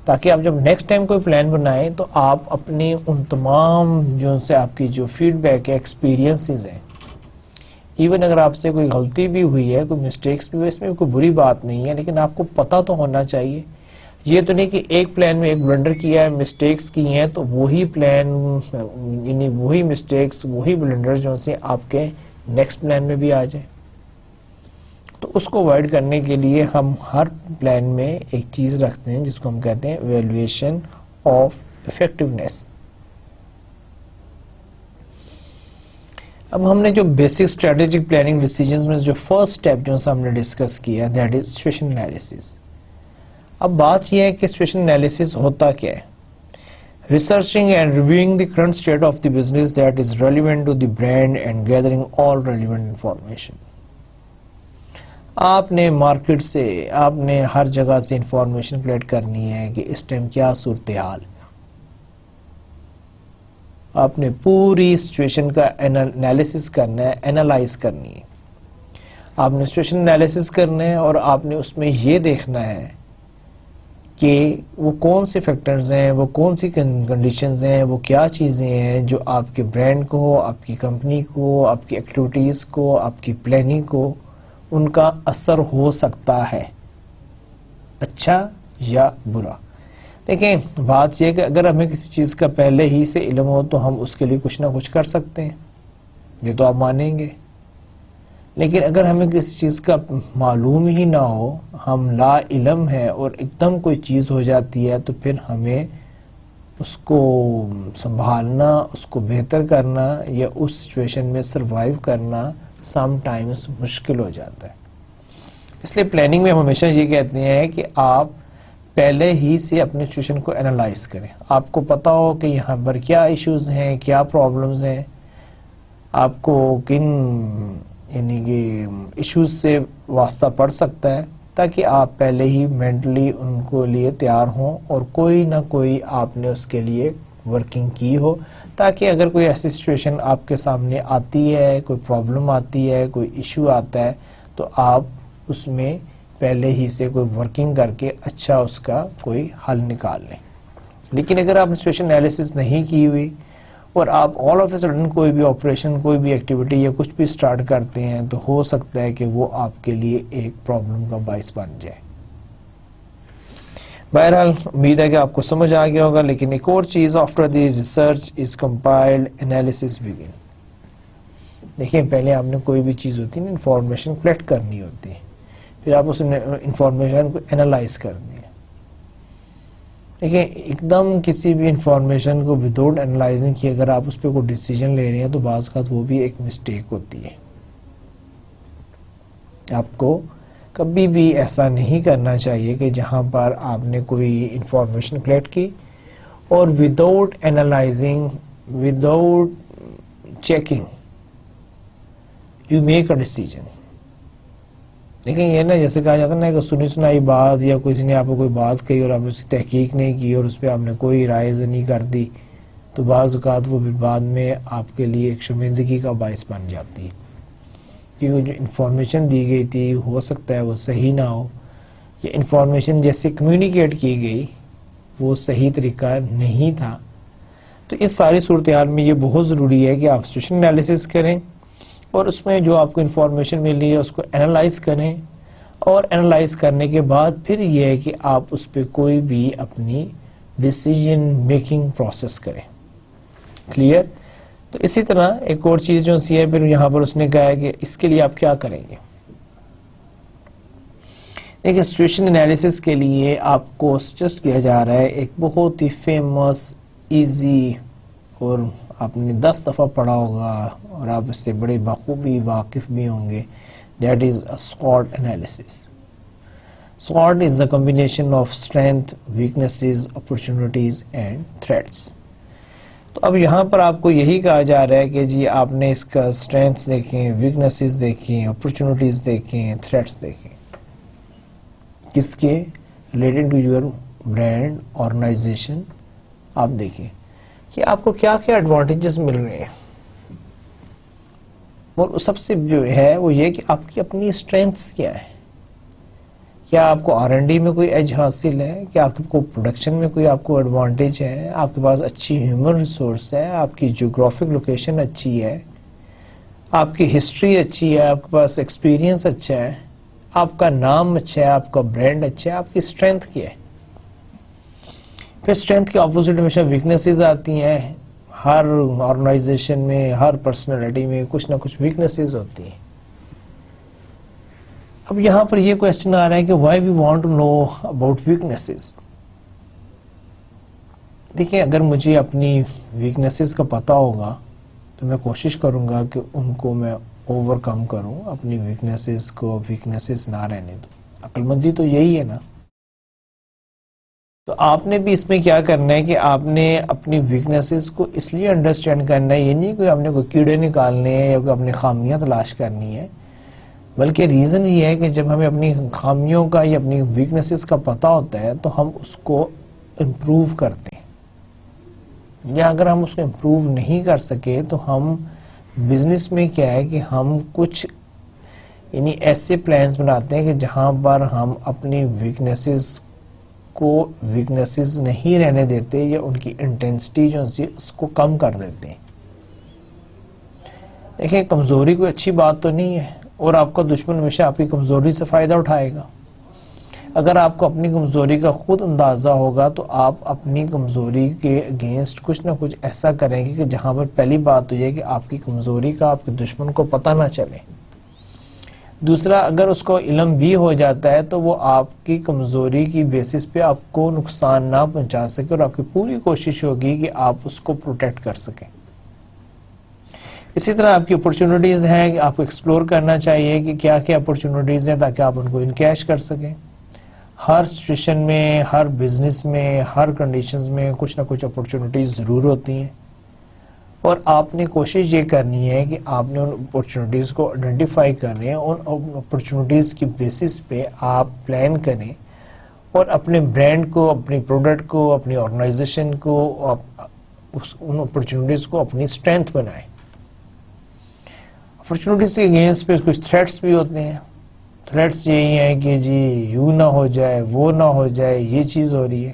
S1: تاکہ آپ جب next time کوئی plan بنائیں تو آپ اپنے ان تمام جو سے آپ کی جو فیڈ بیک ہے, ایکسپیرینسز ہیں, ایون اگر آپ سے کوئی غلطی بھی ہوئی ہے, کوئی مسٹیکس بھی ہوئی, اس میں کوئی بری بات نہیں ہے, لیکن آپ کو پتہ تو ہونا چاہیے. یہ تو نہیں کہ ایک پلان میں ایک بلنڈر کیا ہے, مسٹیکس کی ہیں, تو وہی پلان یعنی وہی مسٹیکس, وہی بلنڈر جو سے آپ کے نیکسٹ پلان میں بھی آ جائے. تو تو اس کو اوائڈ کرنے کے لیے ہم ہر پلان میں ایک چیز رکھتے ہیں جس کو ہم کہتے ہیں ایویلویشن آف افیکٹونیس. اب ہم نے جو بیسک اسٹریٹجک پلاننگ ڈیسیجنز میں جو فرسٹ اسٹیپ جو ہم نے ڈسکس کیا دیٹ از سچویشن انالیسس. اب بات یہ ہے کہ سچویشن انالیسس ہوتا کیا ہے؟ Researching and reviewing the current state of the business that is relevant to the brand and gathering all relevant information. آپ نے مارکیٹ سے آپ نے ہر جگہ سے انفارمیشن کلیکٹ کرنی ہے کہ اس ٹائم کیا صورتحال. آپ نے پوری سچویشن کا انالیسس کرنا ہے, اینالائز کرنی ہے. آپ نے سچویشن انالیسس کرنا ہے اور آپ نے اس میں یہ دیکھنا ہے کہ وہ کون سے فیکٹرز ہیں, وہ کون سی کنڈیشنز ہیں, وہ کیا چیزیں ہیں جو آپ کے برانڈ کو, آپ کی کمپنی کو, آپ کی ایکٹیویٹیز کو, آپ کی پلاننگ کو ان کا اثر ہو سکتا ہے, اچھا یا برا. دیکھیں بات یہ کہ اگر ہمیں کسی چیز کا پہلے ہی سے علم ہو تو ہم اس کے لیے کچھ نہ کچھ کر سکتے ہیں, یہ تو آپ مانیں گے. لیکن اگر ہمیں کسی چیز کا معلوم ہی نہ ہو, ہم لا علم ہے اور ایک دم کوئی چیز ہو جاتی ہے, تو پھر ہمیں اس کو سنبھالنا, اس کو بہتر کرنا یا اس سچویشن میں سروائیو کرنا سم ٹائمز مشکل ہو جاتا ہے. اس لیے پلاننگ میں ہم ہمیشہ یہ کہتے ہیں کہ آپ پہلے ہی سے اپنے سچویشن کو انالائز کریں. آپ کو پتا ہو کہ یہاں پر کیا ایشوز ہیں, کیا پرابلمز ہیں, آپ کو کن یعنی کہ ایشوز سے واسطہ پڑ سکتا ہے, تاکہ آپ پہلے ہی مینٹلی ان کو لیے تیار ہوں اور کوئی نہ کوئی آپ نے اس کے لیے ورکنگ کی ہو, تاکہ اگر کوئی ایسی سچویشن آپ کے سامنے آتی ہے, کوئی پرابلم آتی ہے, کوئی ایشو آتا ہے, تو آپ اس میں پہلے ہی سے کوئی ورکنگ کر کے اچھا اس کا کوئی حل نکال لیں. لیکن اگر آپ نے سچویشن انالیسس نہیں کی ہوئی اور آپ آل آف اے سڈن کوئی بھی آپریشن, کوئی بھی ایکٹیویٹی یا کچھ بھی سٹارٹ کرتے ہیں, تو ہو سکتا ہے کہ وہ آپ کے لیے ایک پرابلم کا باعث بن جائے. بہرحال امید ہے کہ آپ کو سمجھ آ گیا ہوگا. لیکن ایک اور چیز, after the research is compiled analysis began. دیکھیں پہلے آپ نے کوئی بھی چیز ہوتی ہے نا, انفارمیشن کلیکٹ کرنی ہوتی ہے, پھر آپ اس انفارمیشن کو انالائز کرنی ہے. دیکھیں ایک دم کسی بھی انفارمیشن کو وداؤٹ انالائزنگ کی اگر آپ اس پہ کوئی ڈیسیجن لے رہے ہیں تو بعض اوقات وہ بھی ایک مسٹیک ہوتی ہے. آپ کو کبھی بھی ایسا نہیں کرنا چاہیے کہ جہاں پر آپ نے کوئی انفارمیشن کلیکٹ کی اور without analysing, without checking you make a decision. لیکن یہ نا جیسے کہا جاتا ہے نا کہ سنی سنائی بات, یا کسی نے آپ کو کوئی بات کہی اور آپ نے اس کی تحقیق نہیں کی اور اس پہ آپ نے کوئی رائے نہیں کر دی, تو بعض اوقات وہ بعد میں آپ کے لیے ایک شرمندگی کا باعث بن جاتی ہے. کیونکہ جو انفارمیشن دی گئی تھی ہو سکتا ہے وہ صحیح نہ ہو, یا انفارمیشن جیسے کمیونیکیٹ کی گئی وہ صحیح طریقہ نہیں تھا. تو اس ساری صورتحال میں یہ بہت ضروری ہے کہ آپ سچویشن انالیسس کریں اور اس میں جو آپ کو انفارمیشن ملی ہے اس کو انالائز کریں, اور انالائز کرنے کے بعد پھر یہ ہے کہ آپ اس پہ کوئی بھی اپنی ڈیسیجن میکنگ پروسیس کریں. کلیئر؟ تو اسی طرح ایک اور چیز جو سی ہے, پھر یہاں پر اس نے کہا ہے کہ اس کے لیے آپ کیا کریں گے. دیکھیں سچویشن انالیسس کے لیے آپ کو سجیسٹ کیا جا رہا ہے ایک بہت ہی فیمس, ایزی, اور آپ نے 10 دفعہ پڑھا ہوگا اور آپ اس سے بڑے بخوبی واقف بھی ہوں گے, that is a SWOT analysis. SWOT is a combination of strength, weaknesses, opportunities and threats. تو اب یہاں پر آپ کو یہی کہا جا رہا ہے کہ جی آپ نے اس کا اسٹرینتھس دیکھیں, ویکنیسز دیکھیں, اپرچونٹیز دیکھیں, تھریٹس دیکھیں. کس کے related to your brand, organisation, آپ دیکھیں کہ آپ کو کیا کیا ایڈوانٹیجز مل رہے ہیں. اور سب سے جو ہے وہ یہ کہ آپ کی اپنی اسٹرینتھس کیا ہے. کیا آپ کو R&D میں کوئی ایج حاصل ہے, کیا آپ کو پروڈکشن میں کوئی آپ کو ایڈوانٹیج ہے, آپ کے پاس اچھی ہیومن ریسورس ہے, آپ کی جیوگرافک لوکیشن اچھی ہے, آپ کی ہسٹری اچھی ہے, آپ کے پاس ایکسپیرینس اچھا ہے, آپ کا نام اچھا ہے, آپ کا برانڈ اچھا ہے, آپ کی اسٹرینتھ کیا ہے. پھر اسٹرینتھ کے اپوزٹ ہمیشہ ویکنیسز آتی ہیں. ہر آرگنائزیشن میں, ہر پرسنالٹی میں کچھ نہ کچھ ویکنیسز ہوتی ہیں. اب یہاں پر یہ کوشچن آ رہا ہے کہ why we want to know about weaknesses. دیکھیں اگر مجھے اپنی ویکنیسز کا پتہ ہوگا تو میں کوشش کروں گا کہ ان کو میں اوور کم کروں, اپنی ویکنیسز کو ویکنیسز نہ رہنے دوں. عقل مندی تو یہی ہے نا. تو آپ نے بھی اس میں کیا کرنا ہے کہ آپ نے اپنی ویکنیسز کو اس لیے انڈرسٹینڈ کرنا ہے, یہ نہیں کہ آپ نے کوئی کیڑے نکالنے ہیں یا کوئی اپنی خامیاں تلاش کرنی ہے, بلکہ ریزن یہ ہے کہ جب ہمیں اپنی خامیوں کا یا اپنی ویکنیسز کا پتہ ہوتا ہے تو ہم اس کو امپروو کرتے ہیں, یا اگر ہم اس کو امپروو نہیں کر سکے تو ہم بزنس میں کیا ہے کہ ہم کچھ یعنی ایسے پلانز بناتے ہیں کہ جہاں پر ہم اپنی ویکنیسز کو ویکنیسز نہیں رہنے دیتے یا ان کی انٹینسٹی جو ہے اس کو کم کر دیتے ہیں. دیکھیں کمزوری کوئی اچھی بات تو نہیں ہے, اور آپ کا دشمن ہمیشہ آپ کی کمزوری سے فائدہ اٹھائے گا. اگر آپ کو اپنی کمزوری کا خود اندازہ ہوگا تو آپ اپنی کمزوری کے اگینسٹ کچھ نہ کچھ ایسا کریں گے کہ جہاں پر پہلی بات تو یہ کہ آپ کی کمزوری کا آپ کے دشمن کو پتہ نہ چلے. دوسرا, اگر اس کو علم بھی ہو جاتا ہے تو وہ آپ کی کمزوری کی بیسس پہ آپ کو نقصان نہ پہنچا سکے, اور آپ کی پوری کوشش ہوگی کہ آپ اس کو پروٹیکٹ کر سکیں. اسی طرح آپ کی اپرچونٹیز ہیں کہ آپ کو ایکسپلور کرنا چاہیے کہ کیا کیا اپرچونٹیز ہیں تاکہ آپ ان کو انکیش کر سکیں. ہر سچویشن میں, ہر بزنس میں, ہر کنڈیشنز میں کچھ نہ کچھ اپرچونٹیز ضرور ہوتی ہیں, اور آپ نے کوشش یہ کرنی ہے کہ آپ نے ان اپرچونٹیز کو آئیڈینٹیفائی کریں, ان اپرچونٹیز کی بیسس پہ آپ پلان کریں اور اپنے برانڈ کو, اپنی پروڈکٹ کو, اپنی آرگنائزیشن کو, ان اپرچونٹیز کو اپنی اسٹرینتھ بنائیں. اپرچونٹیز کے اگینسٹ پہ کچھ تھریٹس بھی ہوتے ہیں. تھریٹس یہی ہیں کہ جی یوں نہ ہو جائے, وہ نہ ہو جائے, یہ چیز ہو رہی ہے.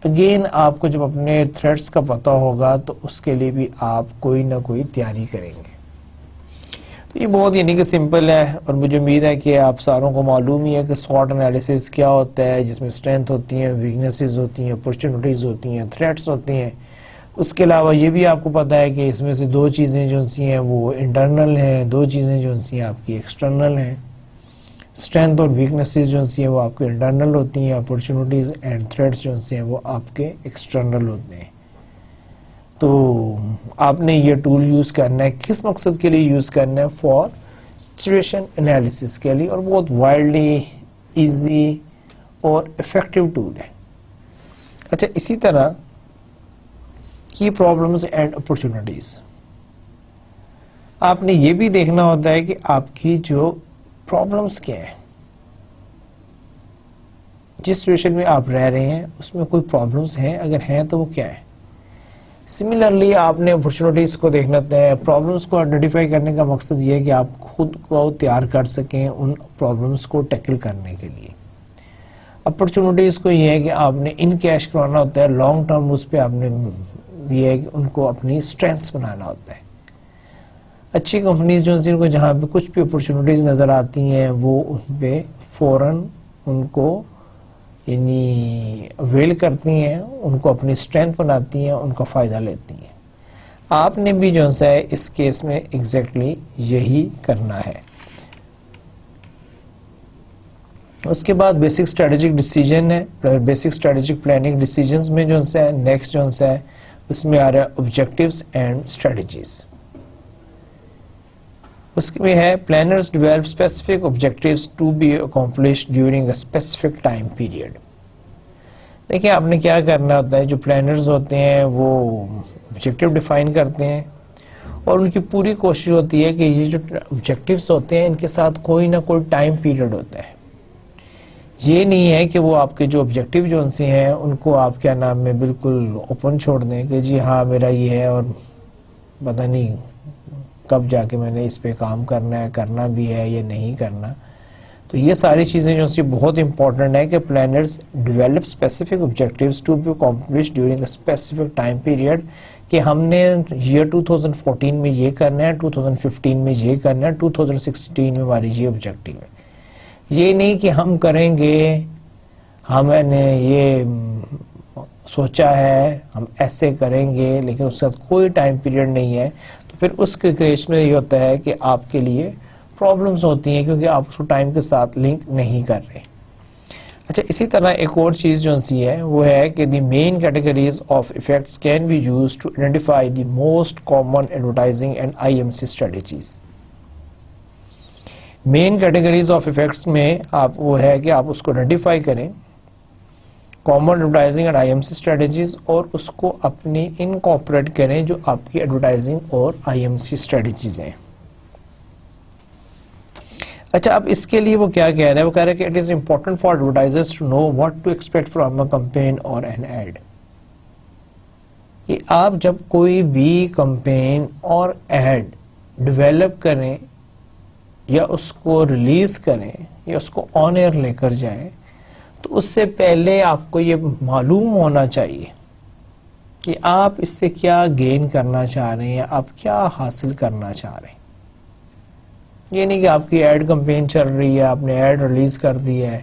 S1: اگین آپ کو جب اپنے تھریٹس کا پتہ ہوگا تو اس کے لیے بھی آپ کوئی نہ کوئی تیاری کریں گے. تو یہ بہت یعنی کہ سمپل ہے, اور مجھے امید ہے کہ آپ ساروں کو معلوم ہی ہے کہ SWOT انالیسس کیا ہوتا ہے, جس میں اسٹرینتھ ہوتی ہیں, ویکنیسز ہوتی ہیں, اپرچونٹیز ہوتی ہیں, تھریٹس ہوتی ہیں. اس کے علاوہ یہ بھی آپ کو پتہ ہے کہ اس میں سے 2 چیزیں جو ہیں وہ انٹرنل ہیں, 2 چیزیں جو ہیں آپ کی ایکسٹرنل ہیں. اسٹرینتھ اور ویکنیسز جو ہیں وہ آپ کے انٹرنل ہوتی ہیں, اپرچونٹیز اینڈ تھریٹس جو ہیں وہ آپ کے ایکسٹرنل ہوتے ہیں. تو آپ نے یہ ٹول یوز کرنا ہے, کس مقصد کے لیے یوز کرنا ہے؟ فار سچویشن انالیسس کے لیے, اور بہت وائلڈلی ایزی اور افیکٹو ٹول ہے. اچھا, اسی طرح کی پرابلمز اینڈ اپرچونٹیز, آپ نے یہ بھی دیکھنا ہوتا ہے کہ آپ کی جو پرابلمز کیا ہیں, جس سچویشن میں آپ رہ رہے ہیں اس میں کوئی پرابلمز ہیں, اگر ہیں تو وہ کیا ہے. سملرلی آپ نے اپرچونٹیز کو دیکھنا ہے. پرابلمز کو آئیڈینٹیفائی کرنے کا مقصد یہ ہے کہ آپ خود کو تیار کر سکیں ان پرابلمز کو ٹیکل کرنے کے لیے. اپرچونٹیز کو یہ ہے کہ آپ نے ان کیش کروانا ہوتا ہے, لانگ ٹرم اس پہ آپ نے یہ ہے کہ ان کو اپنی اسٹرینتھس بنانا ہوتا ہے. اچھی کمپنیز جو ان کو جہاں پہ کچھ بھی اپرچونٹیز نظر آتی ہیں وہ ان پہ فوراً ان کو یعنی اویل کرتی ہیں, ان کو اپنی اسٹرینتھ بناتی ہیں, ان کا فائدہ لیتی ہیں. آپ نے بھی جو ہے اس کیس میں ایگزیکٹلی یہی کرنا ہے. اس کے بعد بیسک اسٹریٹجک ڈیسیجن ہے. بیسک اسٹریٹجک پلاننگ ڈیسیجنز میں جو ہے نیکسٹ جو ہے اس میں آ رہا ہے آبجیکٹیوز اینڈ اسٹریٹجیز. اس میں ہے planners develop specific objectives to be accomplished during a specific time period. دیکھیں آپ نے کیا کرنا ہوتا ہے, جو پلانرز ہوتے ہیں وہ آبجیکٹیو ڈیفائن کرتے ہیں, اور ان کی پوری کوشش ہوتی ہے کہ یہ جو آبجیکٹیوز ہوتے ہیں ان کے ساتھ کوئی نہ کوئی ٹائم پیریڈ ہوتا ہے. یہ نہیں ہے کہ وہ آپ کے جو آبجیکٹیو جو ان سے ہیں ان کو آپ کیا نام میں بالکل اوپن چھوڑ دیں کہ جی ہاں میرا یہ ہے اور پتہ نہیں کب جا کے میں نے اس پہ کام کرنا ہے, کرنا بھی ہے یا نہیں کرنا. تو یہ ساری چیزیں جو ہیں بہت امپورٹنٹ ہے کہ planners develop specific objectives to be accomplished during a specific time period, کہ ہم نے ایئر 2014 میں یہ کرنا ہے, 2015 میں یہ کرنا ہے, 2016 میں ہماری یہ آبجیکٹیو ہے. یہ نہیں کہ ہم کریں گے, ہم نے یہ سوچا ہے ہم ایسے کریں گے لیکن اس کے ساتھ کوئی ٹائم پیریڈ نہیں ہے. تو پھر اس کے کیس میں یہ ہوتا ہے کہ آپ کے لیے پرابلمس ہوتی ہیں کیونکہ آپ اس کو ٹائم کے ساتھ لنک نہیں کر رہے. اچھا اسی طرح ایک اور چیز جو سی ہے وہ ہے کہ the main categories of effects can be use to identify the most common advertising and I M C strategies. Main categories of effects میں آپ وہ ہے کہ آپ اس کو آئیڈینٹیفائی کریں common advertising and I M C strategies اور اس کو اپنی انکارپوریٹ کریں جو آپ کی ایڈورٹائزنگ اور آئی ایم سی اسٹریٹجیز ہیں. اچھا اب اس کے لیے وہ کیا کہہ رہے ہیں, وہ کہہ رہے ہیں کہ it is important for advertisers to know what to expect from a campaign اور این ایڈ. کہ آپ جب کوئی بھی کمپین اور ایڈ ڈیولپ کریں یا اس کو ریلیز کریں یا اس کو آن ایئر لے کر جائیں تو اس سے پہلے آپ کو یہ معلوم ہونا چاہیے کہ آپ اس سے کیا گین کرنا چاہ رہے ہیں, آپ کیا حاصل کرنا چاہ رہے ہیں. یہ نہیں کہ آپ کی ایڈ کمپین چل رہی ہے, آپ نے ایڈ ریلیز کر دی ہے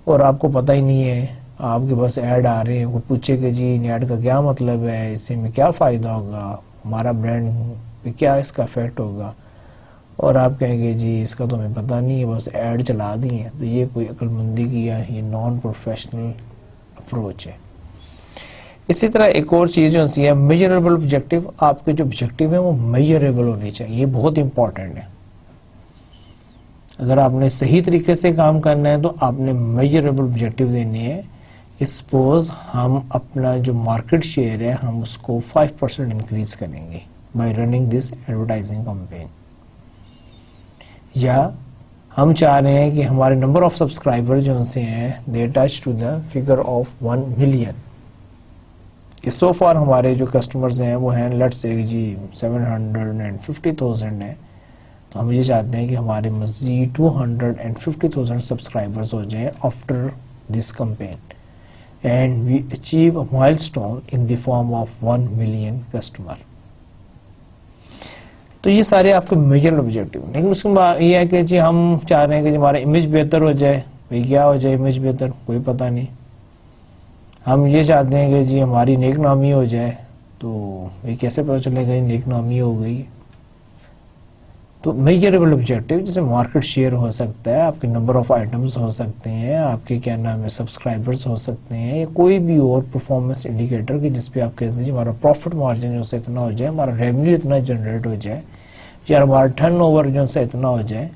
S1: اور آپ کو پتہ ہی نہیں ہے, آپ کے پاس ایڈ آ رہے ہیں, کوئی پوچھے کہ جی ان ایڈ کا کیا مطلب ہے, اس سے میں کیا فائدہ ہوگا, ہمارا برانڈ پہ کیا اس کا افیکٹ ہوگا, اور آپ کہیں گے جی اس کا تو ہمیں پتہ نہیں ہے, بس ایڈ چلا دی ہیں. تو یہ کوئی عقل مندی کی ہے, یہ نان پروفیشنل اپروچ ہے. اسی طرح ایک اور چیز جو سی ہے میجریبل آبجیکٹو. آپ کے جو آبجیکٹو ہیں وہ میجریبل ہونے چاہیے, یہ بہت امپورٹنٹ ہے. اگر آپ نے صحیح طریقے سے کام کرنا ہے تو آپ نے میجریبل آبجیکٹو دینے ہیں. سپوز ہم اپنا جو مارکیٹ شیئر ہے ہم اس کو 5% انکریز کریں گے by running this advertising campaign, یا ہم چاہ رہے ہیں کہ ہمارے نمبر آف سبسکرائبر جو سے ہیں they touch to the figure of 1 million. کہ سو فار ہمارے جو کسٹمرز ہیں وہ ہیں لیٹس سے جی 750,000 ہیں, تو ہم یہ چاہتے ہیں کہ ہمارے مزید 250,000 سبسکرائبرز ہو جائیں after this campaign and we achieve a milestone in the form of 1 million customer. تو یہ سارے آپ کے میجر آبجیکٹو. لیکن اس کے بعد یہ ہے کہ جی ہم چاہ رہے ہیں کہ ہمارا امیج بہتر ہو جائے. بھائی کیا ہو جائے امیج بہتر, کوئی پتہ نہیں. ہم یہ چاہتے ہیں کہ جی ہماری نیک نامی ہو جائے, تو یہ کیسے پتہ چلے گا نیک نامی ہو گئی. تو میجریبل آبجیکٹو جیسے مارکیٹ شیئر ہو سکتا ہے, آپ کے نمبر آف آئٹمز ہو سکتے ہیں, آپ کے کیا نام ہے سبسکرائبرز ہو سکتے ہیں, یا کوئی بھی اور پرفارمنس انڈیکیٹر کہ جس پہ آپ کہتے ہیں ہمارا پروفٹ مارجن جو سے اتنا ہو جائے, ہمارا ریونیو اتنا جنریٹ ہو جائے, یا ہمارا ٹرن اوور جو سے اتنا ہو جائے.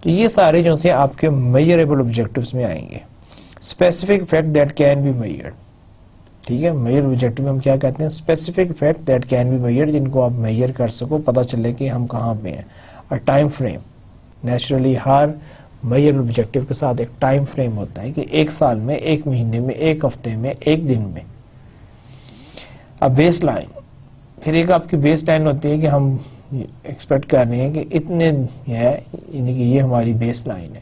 S1: تو یہ سارے جو سے آپ کے میجریبل آبجیکٹوز میں آئیں گے. Specific fact that can be measured. ٹھیک ہے, میجر آبجیکٹو میں ہم کیا کہتے ہیں specific fact that can be measured, جن کو آپ میجر کر سکو, پتہ چلے کہ ہم کہاں پہ ہیں. اور ٹائم فریم, نیچرلی ہر میجر آبجیکٹو کے ساتھ ایک ٹائم فریم ہوتا ہے کہ 1 سال میں, 1 مہینے میں, 1 ہفتے میں, 1 دن میں. اب بیس لائن, پھر ایک آپ کی بیس لائن ہوتی ہے کہ ہم ایکسپیکٹ کر رہے ہیں کہ اتنے ہے, یعنی کہ یہ ہماری بیس لائن ہے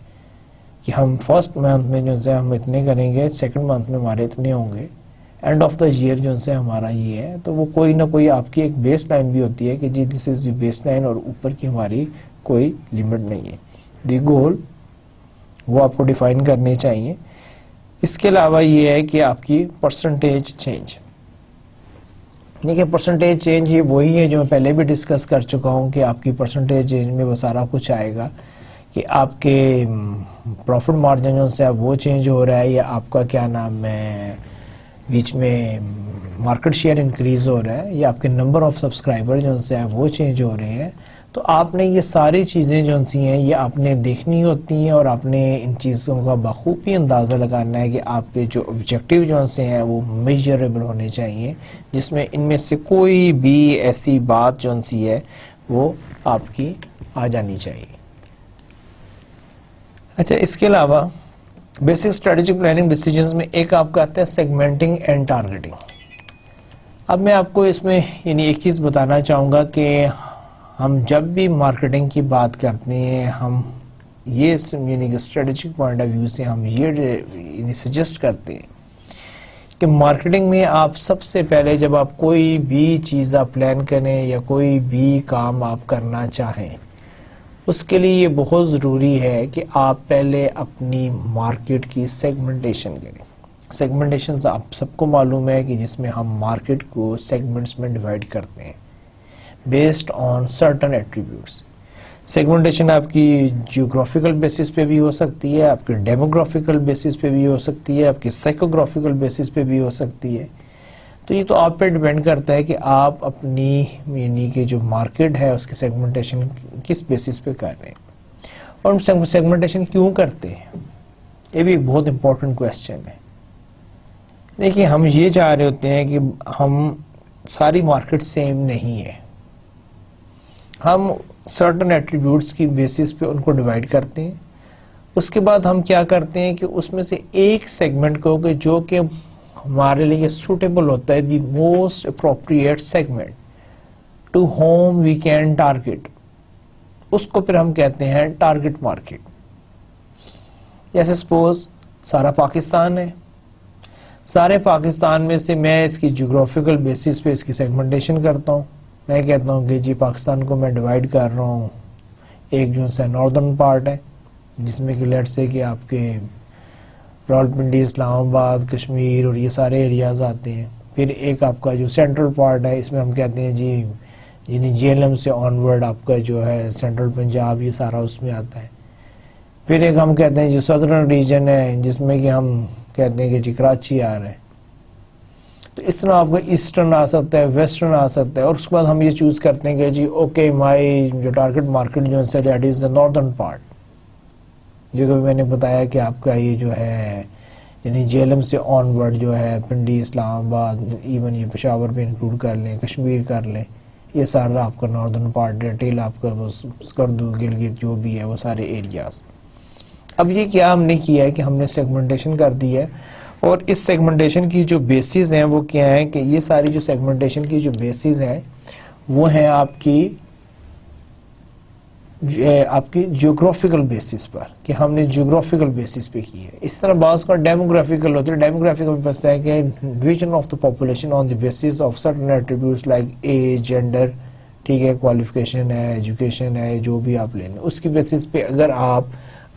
S1: کہ ہم فرسٹ منتھ میں جو سے ہم اتنے کریں گے, سیکنڈ منتھ میں ہمارے اتنے ہوں گے, اینڈ آف دا ایئر جو سے ہمارا یہ ہے. تو وہ کوئی نہ کوئی آپ کی ایک بیس لائن بھی ہوتی ہے کہ جی دس از دی بیس لائن, اور اوپر کی ہماری کوئی لمٹ نہیں ہے. دی گول وہ آپ کو ڈیفائن کرنے چاہیے. اس کے علاوہ یہ ہے کہ آپ کی پرسنٹیج چینج, دیکھیں پرسنٹیج چینج یہ وہی ہے جو میں پہلے بھی ڈسکس کر چکا ہوں کہ آپ کی پرسنٹیج چینج میں وہ سارا کچھ آئے گا کہ آپ کے پروفٹ مارجن جو سے وہ چینج ہو رہا ہے, یا آپ کا کیا نام ہے بیچ میں مارکیٹ شیئر انکریز ہو رہا ہے, یا آپ کے نمبر آف سبسکرائبر جو سے وہ چینج ہو رہے ہیں. تو آپ نے یہ ساری چیزیں جو سی ہیں یہ آپ نے دیکھنی ہوتی ہیں, اور آپ نے ان چیزوں کا بخوبی اندازہ لگانا ہے کہ آپ کے جو آبجیکٹیو جو سے ہیں وہ میجریبل ہونے چاہیے, جس میں ان میں سے کوئی بھی ایسی بات جو سی ہے وہ آپ کی آ جانی چاہیے. اچھا اس کے علاوہ بیسک اسٹریٹجک پلاننگ ڈیسیجنز میں ایک آپ کا آتا ہے سیگمنٹنگ اینڈ ٹارگیٹنگ. اب میں آپ کو اس میں یعنی ایک چیز بتانا چاہوں گا کہ ہم جب بھی مارکیٹنگ کی بات کرتے ہیں, ہم یہ یعنی کہ اسٹریٹجک پوائنٹ آف ویو سے ہم یہ سجیسٹ کرتے ہیں کہ مارکیٹنگ میں آپ سب سے پہلے جب آپ کوئی بھی چیز آپ پلان کریں یا کوئی بھی کام آپ کرنا چاہیں, اس کے لیے یہ بہت ضروری ہے کہ آپ پہلے اپنی مارکیٹ کی سیگمنٹیشن کریں. سیگمنٹیشن آپ سب کو معلوم ہے کہ جس میں ہم مارکیٹ کو سیگمنٹس میں ڈیوائڈ کرتے ہیں based on certain attributes. Segmentation آپ کی جیوگرافیکل بیسس پہ بھی ہو سکتی ہے، آپ کے ڈیموگرافیکل بیسس پہ بھی ہو سکتی ہے، آپ کی سائیکوگرافیکل بیسس پہ بھی ہو سکتی ہے. تو یہ تو آپ پہ ڈیپینڈ کرتا ہے کہ آپ اپنی یعنی کہ جو مارکیٹ ہے اس کی سیگمنٹیشن کس بیسس پہ کر رہے ہیں، اور ہم سیگمنٹیشن کیوں کرتے ہیں. یہ بھی ایک بہت امپورٹنٹ کویسچن ہے. دیکھیے ہم یہ چاہ رہے ہوتے ہیں کہ ہم ساری مارکیٹ سیم نہیں ہے، ہم سرٹن ایٹریبیوٹس کی بیسس پہ ان کو ڈیوائڈ کرتے ہیں. اس کے بعد ہم کیا کرتے ہیں کہ اس میں سے ایک سیگمنٹ کو کہ جو کہ ہمارے لیے سوٹیبل ہوتا ہے، the most appropriate segment to whom we can target, اس کو پھر ہم کہتے ہیں ٹارگیٹ مارکیٹ. جیسے سپوز سارا پاکستان ہے، سارے پاکستان میں سے میں اس کی جیوگرافیکل بیسس پہ اس کی سیگمنٹیشن کرتا ہوں. میں کہتا ہوں کہ جی پاکستان کو میں ڈیوائڈ کر رہا ہوں، ایک جو ہے ناردرن پارٹ ہے جس میں کہ لیٹ سے کہ آپ کے راولپنڈی، اسلام آباد، کشمیر اور یہ سارے ایریاز آتے ہیں. پھر ایک آپ کا جو سینٹرل پارٹ ہے، اس میں ہم کہتے ہیں جی یعنی JLM سے آنورڈ آپ کا جو ہے سینٹرل پنجاب، یہ سارا اس میں آتا ہے. پھر ایک ہم کہتے ہیں جو سدرن ریجن ہے جس میں کہ ہم کہتے ہیں کہ جی کراچی آ رہا ہے. تو اس طرح آپ کو ایسٹرن آ سکتا ہے، ویسٹرن آ سکتا ہے، اور اس کے بعد ہم یہ چوز کرتے ہیں کہ جی اوکے مائی جو ٹارگیٹ مارکیٹ جو ہے that is the northern part, جو کہ میں نے بتایا کہ آپ کا یہ جو ہے یعنی JLM سے آنورڈ جو ہے پنڈی، اسلام آباد، ایون یہ پشاور بھی انکلوڈ کر لیں، کشمیر کر لیں، یہ سارا آپ کا ناردرن پارٹ ڈیٹیل آپ کا سکردو، گلگت جو بھی ہے وہ سارے ایریاز. اب یہ کیا ہم نے کیا ہے کہ ہم نے سیگمنٹیشن کر دی ہے، اور اس سیگمنٹیشن کی جو بیسز ہیں وہ کیا ہیں کہ یہ ساری جو سیگمنٹیشن کی جو بیسز ہیں وہ ہیں آپ کی جیوگرافیکل بیسس پر، کہ ہم نے جیوگرافیکل بیسس پہ کی ہے. اس طرح بعض کا ڈیموگرافیکل ہوتا ہے. ڈیموگرافیکل میں پستا ہے کہ division of the population on the basis of certain attributes like age, gender, ٹھیک ہے، کوالیفیکیشن ہے، ایجوکیشن ہے، جو بھی آپ لیں اس کی بیسس پہ اگر آپ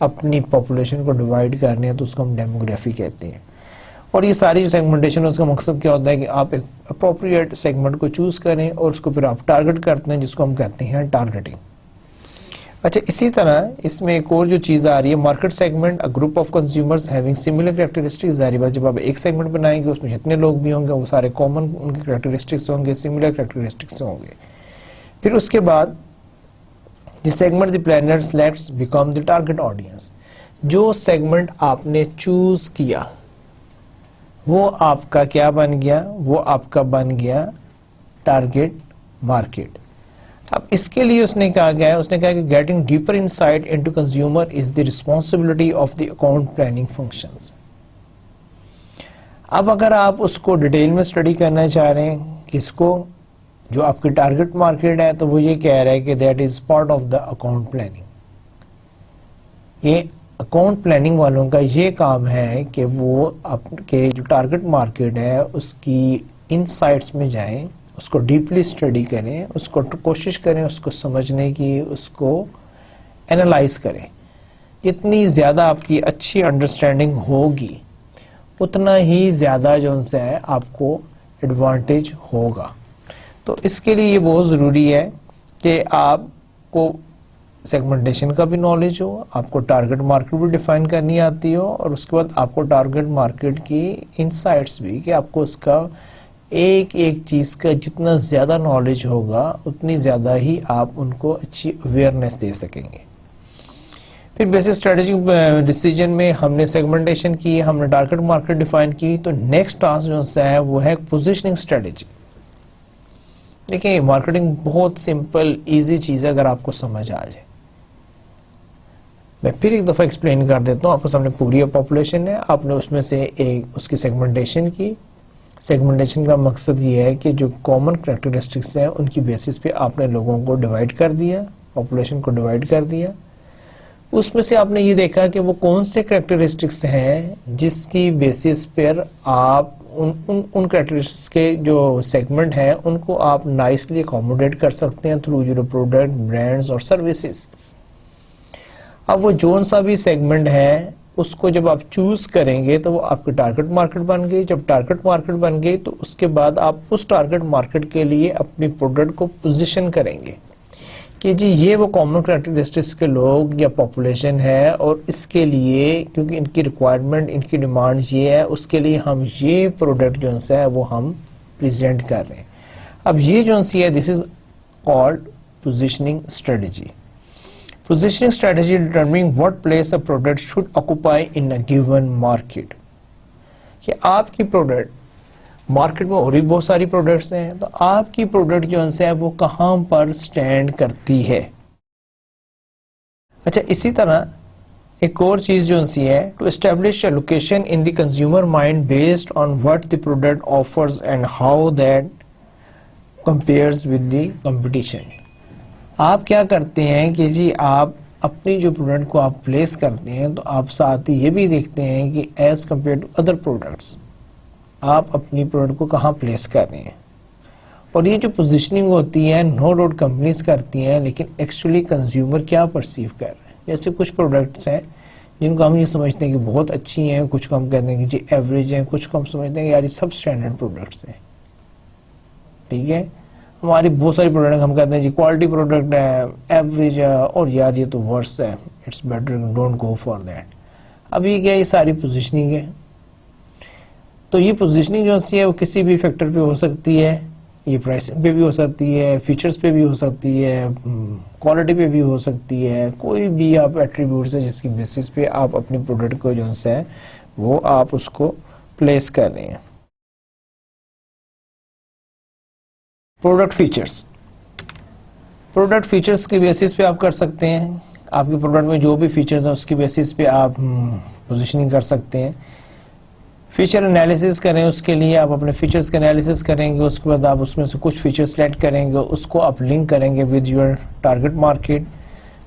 S1: اپنی پاپولیشن کو ڈیوائڈ کرنے ہیں تو اس کو ہم ڈیموگرافی کہتے ہیں. اور یہ ساری جو سیگمنٹیشن ہے اس کا مقصد کیا ہوتا ہے کہ آپ ایک اپروپریٹ سیگمنٹ کو چوز کریں اور اس کو پھر آپ ٹارگٹ کرتے ہیں، جس کو ہم کہتے ہیں ٹارگیٹنگ. اچھا، اسی طرح اس میں ایک اور جو چیز آ رہی ہے، market segment, group of consumers having similar characteristics. ظاہر بات جب آپ ایک سیگمنٹ بنائیں گے اس میں جتنے لوگ بھی ہوں گے وہ سارے کامن ان کے کریکٹرسٹکس ہوں گے، سملر کریکٹرسٹکس ہوں گے. پھر اس کے بعد the segment the planner selects become the target audience. جو سیگمنٹ آپ نے چوز کیا وہ آپ کا کیا بن گیا؟ وہ آپ کا بن گیا ٹارگیٹ مارکیٹ. اب اس کے لیے اس نے کہا گیا ہے، اس نے کہا کہ getting deeper insight into consumer is the responsibility of the account planning functions. اب اگر آپ اس کو ڈیٹیل میں اسٹڈی کرنا چاہ رہے ہیں، کس کو؟ جو آپ کی ٹارگیٹ مارکیٹ ہے، تو وہ یہ کہہ رہا ہے کہ that is part of the account planning. یہ اکاؤنٹ پلاننگ والوں کا یہ کام ہے کہ وہ آپ کے جو ٹارگیٹ مارکیٹ ہے اس کی انسائٹس میں جائیں، اس کو ڈیپلی اسٹڈی کریں، اس کو کوشش کریں اس کو سمجھنے کی، اس کو اینالائز کریں. جتنی زیادہ آپ کی اچھی انڈرسٹینڈنگ ہوگی اتنا ہی زیادہ جو ہے آپ کو ایڈوانٹیج ہوگا. تو اس کے لیے یہ بہت ضروری ہے کہ آپ کو سیگمنٹیشن کا بھی نالج ہو، آپ کو ٹارگیٹ مارکیٹ بھی ڈیفائن کرنی آتی ہو، اور اس کے بعد آپ کو ٹارگیٹ مارکیٹ کی انسائٹس بھی، کہ آپ کو اس کا ایک ایک چیز کا جتنا زیادہ نالج ہوگا اتنی زیادہ ہی آپ ان کو اچھی اویئرنیس دے سکیں گے. پھر بیسک اسٹریٹجک ڈیسیجن میں ہم نے سیگمنٹیشن کی، ہم نے ٹارگیٹ مارکیٹ ڈیفائن کی، تو نیکسٹ ٹاسک جو ہے وہ ہے پوزیشننگ اسٹریٹجی. دیکھیں مارکیٹنگ بہت سمپل ایزی چیز ہے اگر آپ کو سمجھ آ جائے. میں پھر ایک دفعہ ایکسپلین کر دیتا ہوں. آپ کے سامنے پوری پاپولیشن ہے، آپ نے اس میں سے ایک اس کی سیگمنٹیشن کی. سیگمنٹیشن کا مقصد یہ ہے کہ جو کامن کریکٹرسٹکس ہیں ان کی بیسس پہ آپ نے لوگوں کو ڈیوائڈ کر دیا، پاپولیشن کو ڈیوائڈ کر دیا. اس میں سے آپ نے یہ دیکھا کہ وہ کون سے کریکٹرسٹکس ہیں جس کی بیسس پر آپ ان کریکٹرسٹکس کے جو سیگمنٹ ہیں ان کو آپ نائسلی اکوموڈیٹ کر سکتے ہیں تھرو یور پروڈکٹ، برانڈز اور سروسز. اب وہ جون سا بھی سیگمنٹ ہے اس کو جب آپ چوز کریں گے تو وہ آپ کی ٹارگٹ مارکیٹ بن گئی. جب ٹارگٹ مارکیٹ بن گئی تو اس کے بعد آپ اس ٹارگٹ مارکیٹ کے لیے اپنی پروڈکٹ کو پوزیشن کریں گے کہ جی یہ وہ کامن کریکٹرسٹکس کے لوگ یا پاپولیشن ہے، اور اس کے لیے کیونکہ ان کی ریکوائرمنٹ، ان کی ڈیمانڈ یہ ہے، اس کے لیے ہم یہ پروڈکٹ جو ہے وہ ہم پریزنٹ کر رہے ہیں. اب یہ جو ہے this is called positioning strategy. Positioning strategy determining what place a product should occupy in a given market. کہ آپ کی پروڈکٹ مارکیٹ میں اور بھی بہت ساری پروڈکٹس ہیں، تو آپ کی پروڈکٹ جو ہے وہ کہاں پر سٹینڈ کرتی ہے. اچھا، اسی طرح ایک اور چیز جو ہے to establish a location in the consumer mind based on what the product offers and how that compares with the competition. آپ کیا کرتے ہیں کہ جی آپ اپنی جو پروڈکٹ کو آپ پلیس کرتے ہیں تو آپ ساتھ ہی یہ بھی دیکھتے ہیں کہ as compare to other products آپ اپنی پروڈکٹ کو کہاں پلیس کر رہے ہیں. اور یہ جو پوزیشننگ ہوتی ہے نو ڈاؤٹ کمپنیز کرتی ہیں، لیکن ایکچولی کنزیومر کیا پرسیو کر رہے ہیں. جیسے کچھ پروڈکٹس ہیں جن کو ہم یہ سمجھتے ہیں کہ بہت اچھی ہیں، کچھ کو ہم کہتے ہیں کہ جی ایوریج ہیں، کچھ کو ہم سمجھتے ہیں کہ یار یہ سب اسٹینڈرڈ پروڈکٹس ہیں. ٹھیک ہے، ہماری بہت ساری پروڈکٹ ہم کہتے ہیں جی کوالٹی پروڈکٹ ہے، ایوریج ہے، اور یار یہ تو ورس ہے، it's better don't go for that. اب یہ کیا، یہ ساری پوزیشننگ ہے. تو یہ پوزیشننگ جو ہے وہ کسی بھی فیکٹر پہ ہو سکتی ہے، یہ پرائسنگ پہ بھی ہو سکتی ہے، فیچرز پہ بھی ہو سکتی ہے، کوالٹی پہ بھی ہو سکتی ہے. کوئی بھی آپ ایٹریبیوٹس ہے جس کی بیسس پہ آپ اپنی پروڈکٹ کو جو ہے وہ آپ اس کو پلیس کر رہے ہیں. پروڈکٹ فیچرز، پروڈکٹ فیچرز کی بیسس پہ آپ کر سکتے ہیں. آپ کی پروڈکٹ میں جو بھی فیچرز ہیں اس کی بیسس پہ آپ پوزیشننگ کر سکتے ہیں. فیچر انالیسس کریں، اس کے لیے آپ اپنے فیچرز کا انالیسس کریں گے، اس کے بعد آپ اس میں سے کچھ فیچر سلیکٹ کریں گے، اس کو آپ لنک کریں گے with your target market.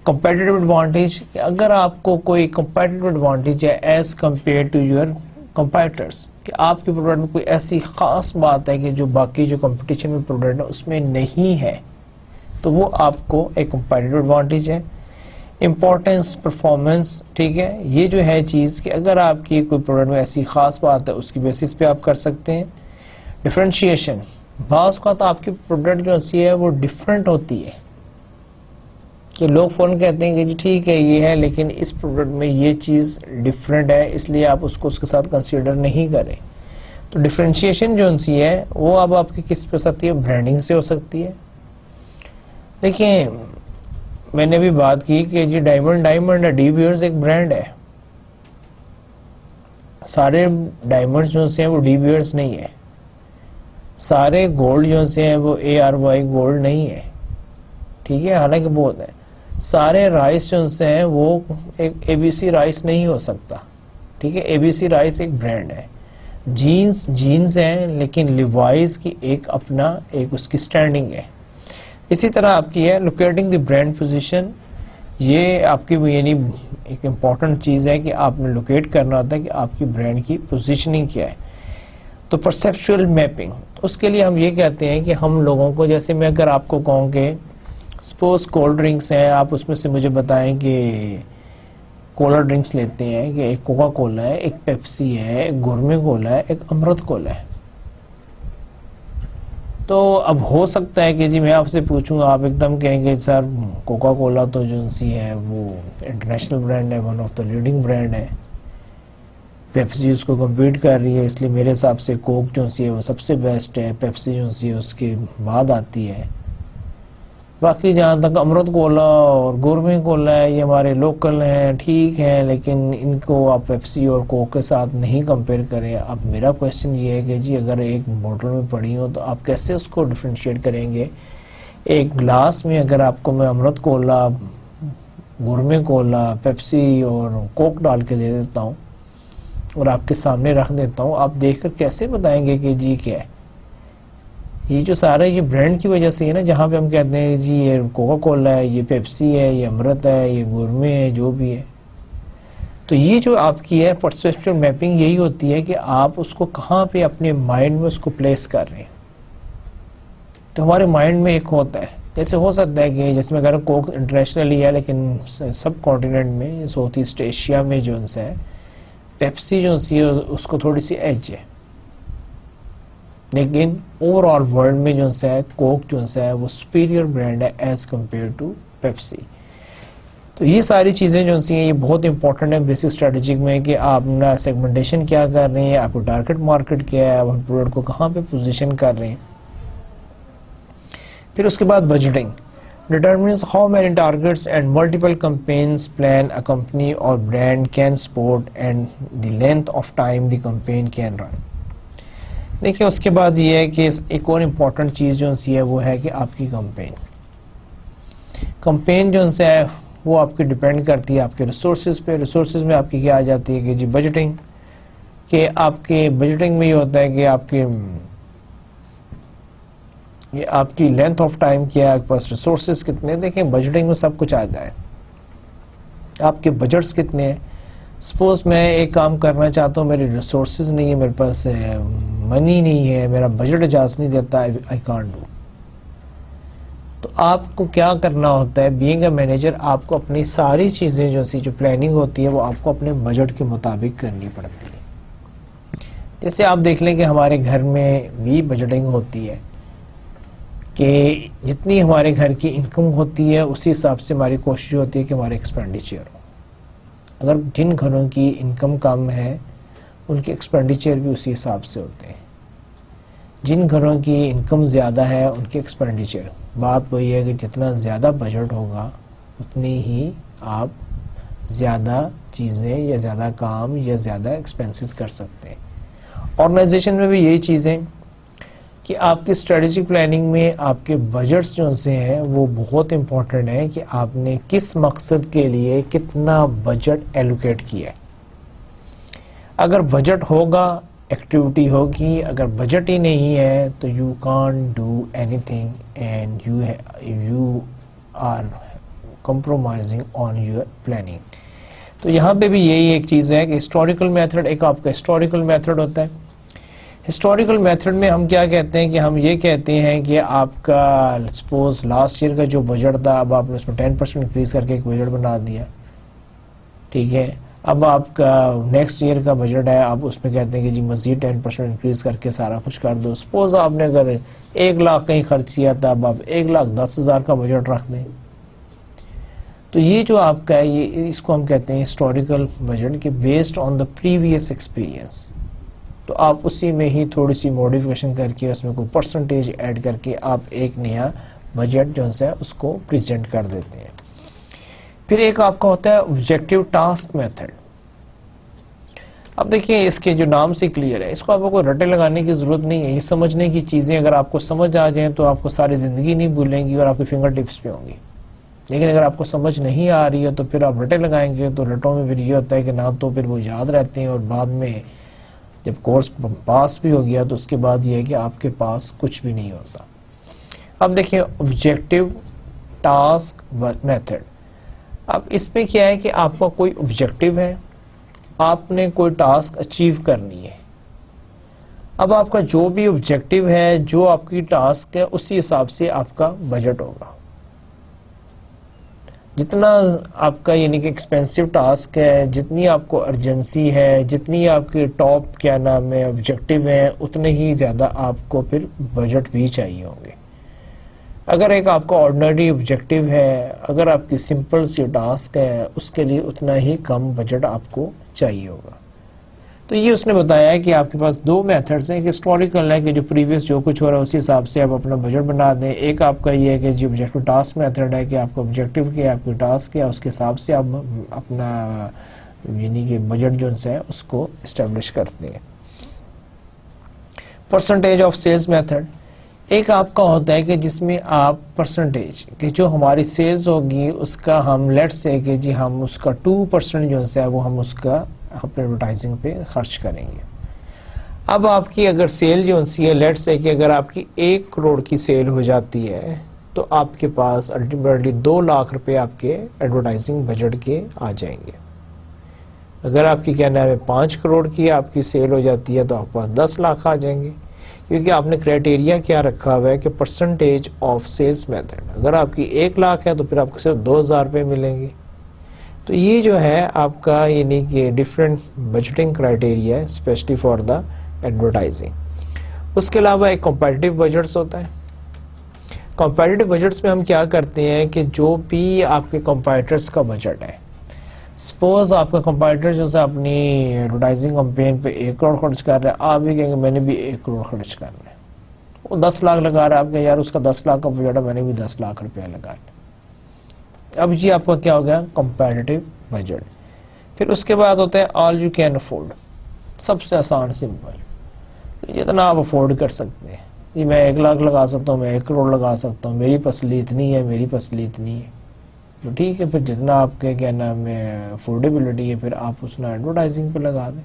S1: Competitive advantage, اگر آپ کو کوئی کمپیٹیٹیو ایڈوانٹیج ہے as compare to your competitors, کہ آپ کی پروڈکٹ میں کوئی ایسی خاص بات ہے کہ جو باقی جو کمپٹیشن میں پروڈکٹ ہے اس میں نہیں ہے، تو وہ آپ کو ایک کمپیٹیٹیو ایڈوانٹیج ہے. امپورٹنس، پرفارمنس، ٹھیک ہے، یہ جو ہے چیز کہ اگر آپ کی کوئی پروڈکٹ میں ایسی خاص بات ہے اس کی بیسس پہ آپ کر سکتے ہیں. ڈفرینشیشن، بعض اوقات آپ کی پروڈکٹ جو ہے وہ ڈفرینٹ ہوتی ہے کہ لوگ فوراً کہتے ہیں کہ جی ٹھیک ہے یہ ہے، لیکن اس پروڈکٹ میں یہ چیز ڈفرینٹ ہے، اس لیے آپ اس کو اس کے ساتھ کنسیڈر نہیں کریں. تو ڈفرینشیشن جو ہے وہ اب آپ کی کس پہ ہو سکتی ہے، برانڈنگ سے ہو سکتی ہے. دیکھیں میں نے بھی بات کی کہ جی ڈائمنڈ ڈی بیئرز ایک برانڈ ہے. سارے ڈائمنڈ جو ہیں وہ ڈی بیئرز نہیں ہے. سارے گولڈ جو ہیں وہ ARY گولڈ نہیں ہے. ٹھیک ہے، حالانکہ بہت ہے. سارے رائس جو ہیں وہ ایک ABC رائس نہیں ہو سکتا. ٹھیک ہے، ABC رائس ایک برانڈ ہے. جینز ہیں، لیکن لیوائز کی ایک اپنا ایک اس کی سٹینڈنگ ہے. اسی طرح آپ کی ہے لوکیٹنگ دی برانڈ پوزیشن. یہ آپ کی یعنی ایک امپورٹنٹ چیز ہے کہ آپ نے لوکیٹ کرنا ہوتا ہے کہ آپ کی برانڈ کی پوزیشننگ کیا ہے. تو پرسیپچول میپنگ، اس کے لیے ہم یہ کہتے ہیں کہ ہم لوگوں کو، جیسے میں اگر آپ کو کہوں کہ سپوز کولڈ ڈرنکس ہیں، آپ اس میں سے مجھے بتائیں کہ کولا ڈرنکس لیتے ہیں کہ ایک کوکا کولا ہے، ایک پیپسی ہے، ایک گورمے کولا ہے، ایک امرت کولا ہے. تو اب ہو سکتا ہے کہ جی میں آپ سے پوچھوں، آپ ایک دم کہیں گے سر کوکا کولا تو جو ہے وہ انٹرنیشنل برانڈ ہے، one of the leading brand ہے، پیپسی اس کو کمپیٹ کر رہی ہے، اس لیے میرے حساب سے کوک جو ہے وہ سب سے بیسٹ ہے، پیپسی جو ہے اس کے بعد آتی ہے. باقی جہاں تک امرت کولا اور گورمے کولا ہے، یہ ہمارے لوکل ہیں، ٹھیک ہیں، لیکن ان کو آپ پیپسی اور کوک کے ساتھ نہیں کمپیئر کریں. اب میرا کویسچن یہ ہے کہ جی اگر ایک بوٹل میں پڑی ہو تو آپ کیسے اس کو ڈیفرینشیٹ کریں گے؟ ایک گلاس میں اگر آپ کو میں امرت کولا، گورمے کولا، پیپسی اور کوک ڈال کے دے دیتا ہوں اور آپ کے سامنے رکھ دیتا ہوں، آپ دیکھ کر کیسے بتائیں گے کہ جی کیا ہے؟ یہ جو سارا یہ برانڈ کی وجہ سے ہے نا، جہاں پہ ہم کہتے ہیں جی یہ کوکا کولا ہے، یہ پیپسی ہے، یہ امرت ہے، یہ گورمے ہے، جو بھی ہے. تو یہ جو آپ کی ہے پرسیپچول میپنگ، یہی ہوتی ہے کہ آپ اس کو کہاں پہ اپنے مائنڈ میں اس کو پلیس کر رہے ہیں. تو ہمارے مائنڈ میں ایک ہوتا ہے، جیسے ہو سکتا ہے کہ جیسے میں کہہ رہا ہوں کوک انٹرنیشنلی ہے، لیکن سب کانٹیننٹ میں ساؤتھ ایسٹ ایشیا میں جو ہے پیپسی جو ہے اس کو تھوڑی سی ایج ہے. لیکن اوور آل ورلڈ میں جو ہے کوک جو ہے وہ سپیریئر برانڈ ہے ایز کمپیئر ٹو پیپسی. تو یہ ساری چیزیں جو ہیں یہ بہت امپورٹنٹ ہیں بیسک اسٹریٹجک میں کہ آپ نا سیگمنٹیشن کیا کر رہے ہیں, آپ کو ٹارگٹ مارکیٹ کیا ہے, آپ پروڈکٹ کو کہاں پہ پوزیشن کر رہے ہیں. پھر اس کے بعد budgeting determines how many targets and multiple campaigns plan a company or brand can support and the length of time the campaign can run. دیکھیں اس کے بعد یہ ہے کہ ایک اور امپورٹنٹ چیز جو ہے وہ ہے کہ آپ کی کمپین جو ہے وہ آپ کی ڈیپینڈ کرتی ہے آپ کے ریسورسز پہ. ریسورسز میں آپ کی کیا آ جاتی ہے کہ جی بجٹنگ, کہ آپ کے بجٹنگ میں یہ ہوتا ہے کہ آپ کی لینتھ آف ٹائم کیا ہے, آپ کے پاس ریسورسز کتنے. دیکھیں بجٹنگ میں سب کچھ آ جائے, آپ کے بجٹس کتنے ہیں. سپوز میں ایک کام کرنا چاہتا ہوں, میرے ریسورسز نہیں ہے, میرے پاس منی نہیں ہے, میرا بجٹ اجازت نہیں دیتا, آئی کانٹ ڈو. تو آپ کو کیا کرنا ہوتا ہے بینگ اے مینیجر, آپ کو اپنی ساری چیزیں جو پلاننگ ہوتی ہے وہ آپ کو اپنے بجٹ کے مطابق کرنی پڑتی ہے. جیسے آپ دیکھ لیں کہ ہمارے گھر میں بھی بجٹنگ ہوتی ہے کہ جتنی ہمارے گھر کی انکم ہوتی ہے اسی حساب سے ہماری کوشش ہوتی ہے کہ ہمارے ایکسپینڈیچر ہو. اگر جن گھروں کی انکم کم ہے ان کے ایکسپینڈیچر بھی اسی حساب سے ہوتے ہیں. جن گھروں کی انکم زیادہ ہے ان کے ایکسپینڈیچر, بات وہی ہے کہ جتنا زیادہ بجٹ ہوگا اتنی ہی آپ زیادہ چیزیں یا زیادہ کام یا زیادہ ایکسپینسز کر سکتے ہیں. آرگنائزیشن میں بھی یہی چیزیں کہ آپ کی اسٹریٹجک پلاننگ میں آپ کے بجٹس جو سے ہیں وہ بہت امپورٹنٹ ہیں کہ آپ نے کس مقصد کے لیے کتنا بجٹ ایلوکیٹ کیا ہے. اگر بجٹ ہوگا ایکٹیویٹی ہوگی, اگر بجٹ ہی نہیں ہے تو you can't do anything and you are compromising on your planning. تو یہاں پہ بھی یہی ایک چیز ہے کہ ہسٹوریکل میتھڈ, ایک آپ کا ہسٹوریکل میتھڈ ہوتا ہے. ہسٹوریکل میتھڈ میں ہم کیا کہتے ہیں کہ ہم یہ کہتے ہیں کہ آپ کا سپوز لاسٹ ایئر کا جو بجٹ تھا اب آپ نے اس میں 10% انکریز کر کے ایک بجٹ بنا دیا, ٹھیک ہے. اب آپ کا نیکسٹ ایئر کا بجٹ ہے, آپ اس میں کہتے ہیں کہ جی مزید 10% انکریز کر کے سارا کچھ کر دو. سپوز آپ نے اگر 1 لاکھ کہیں خرچ کیا تھا, اب آپ 1,10,000 کا بجٹ رکھ دیں. تو یہ جو آپ کا ہے یہ اس کو ہم کہتے ہیں ہسٹوریکل بجٹ کہ based on the previous experience. تو آپ اسی میں ہی تھوڑی سی موڈیفکیشن کر کے اس میں کوئی پرسنٹیج ایڈ کر کے آپ ایک نیا بجٹ جو ہے اس کو پریزنٹ کر دیتے ہیں. پھر ایک آپ کا ہوتا ہے آبجیکٹو ٹاسک میتھڈ. اب دیکھیں اس کے جو نام سے کلیئر ہے, اس کو آپ کو رٹے لگانے کی ضرورت نہیں ہے. یہ سمجھنے کی چیزیں اگر آپ کو سمجھ آ جائیں تو آپ کو ساری زندگی نہیں بھولیں گی اور آپ کی فنگر ٹپس پہ ہوں گی. لیکن اگر آپ کو سمجھ نہیں آ رہی ہے تو پھر آپ رٹے لگائیں گے تو رٹوں میں پھر یہ ہوتا ہے کہ نہ تو پھر وہ یاد رہتے ہیں اور بعد میں جب کورس پاس بھی ہو گیا تو اس کے بعد یہ ہے کہ آپ کے پاس کچھ بھی نہیں ہوتا. اب دیکھیں آبجیکٹو ٹاسک میتھڈ. اب اس میں کیا ہے کہ آپ کا کوئی آبجیکٹو ہے, آپ نے کوئی ٹاسک اچیو کرنی ہے. اب آپ کا جو بھی آبجیکٹو ہے, جو آپ کی ٹاسک ہے, اسی حساب سے آپ کا بجٹ ہوگا. جتنا آپ کا یعنی کہ ایکسپینسو ٹاسک ہے, جتنی آپ کو ارجنسی ہے, جتنی آپ کی ٹاپ کیا نام ہے آبجیکٹو ہیں, اتنے ہی زیادہ آپ کو پھر بجٹ بھی چاہیے ہوں گے. اگر ایک آپ کا آرڈنری آبجیکٹو ہے, اگر آپ کی سمپل سی ٹاسک ہے, اس کے لیے اتنا ہی کم بجٹ آپ کو چاہیے ہوگا. تو یہ اس نے بتایا ہے کہ آپ کے پاس 2 میتھڈز ہیں کہ ہسٹوریکل ہے کہ جو پریویس جو کچھ ہو رہا ہے اسی حساب سے آپ اپنا بجٹ بنا دیں. ایک آپ کا یہ ہے کہ جو آبجیکٹو ٹاسک میتھڈ ہے کہ آپ کا آبجیکٹو کیا ہے, آپ کی ٹاسک کیا ہے, اس کے حساب سے آپ اپنا یعنی کہ بجٹ جو ہے اس کو اسٹیبلش کرتے ہیں. Percentage of sales method. ایک آپ کا ہوتا ہے کہ جس میں آپ پرسنٹیج کہ جو ہماری سیلز ہوگی اس کا ہم لیٹ سے کہ جی ہم اس کا 2% جو ہے وہ ہم اس کا اپنے ایڈورٹائزنگ پہ خرچ کریں گے. اب آپ کی اگر سیل جو ہے لیٹ سے کہ اگر آپ کی 1 کروڑ کی سیل ہو جاتی ہے تو آپ کے پاس الٹیمیٹلی 2 لاکھ روپے آپ کے ایڈورٹائزنگ بجٹ کے آ جائیں گے. اگر آپ کی کیا نام ہے 5 کروڑ کی آپ کی سیل ہو جاتی ہے تو آپ کے پاس 10 لاکھ آ جائیں گے, کیونکہ آپ نے کرائٹیریا کیا رکھا ہوا ہے کہ پرسنٹیج آف سیلز میتھڈ. اگر آپ کی 1 لاکھ ہے تو پھر آپ کو صرف 2,000 روپے ملیں گے. تو یہ جو ہے آپ کا یعنی کہ ڈفرینٹ بجٹنگ کرائٹیریا ہے اسپیشلی فار دا ایڈورٹائزنگ. اس کے علاوہ ایک کمپیٹیٹو بجٹس ہوتا ہے. کمپیٹیٹو بجٹس میں ہم کیا کرتے ہیں کہ جو بھی آپ کے کمپیٹیٹرس کا بجٹ ہے، سپوز آپ کا کمپیٹیٹر جو ہے اپنی ایڈورٹائزنگ کمپین پہ 1 کروڑ خرچ کر رہا ہے، آپ بھی کہیں گے میں نے بھی 1 کروڑ خرچ کرنا ہے. وہ 10 لاکھ لگا رہا ہے، آپ کہ یار اس کا 10 لاکھ کا بجٹ ہے، میں نے بھی 10 لاکھ روپیہ لگانا. اب جی آپ کا کیا ہو گیا؟ Competitive budget. پھر اس کے بعد ہوتا ہے آل یو کین افورڈ. سب سے آسان سمپل، جتنا آپ افورڈ کر سکتے ہیں. جی میں 1 لاکھ لگا سکتا ہوں، میں 1 کروڑ لگا سکتا ہوں، میری پسلی اتنی ہے، میری پسلی اتنی ہے. تو ٹھیک ہے، پھر جتنا آپ کے کیا نام ہے افورڈیبلٹی ہے، پھر آپ اس نے ایڈورٹائزنگ پہ لگا دیں.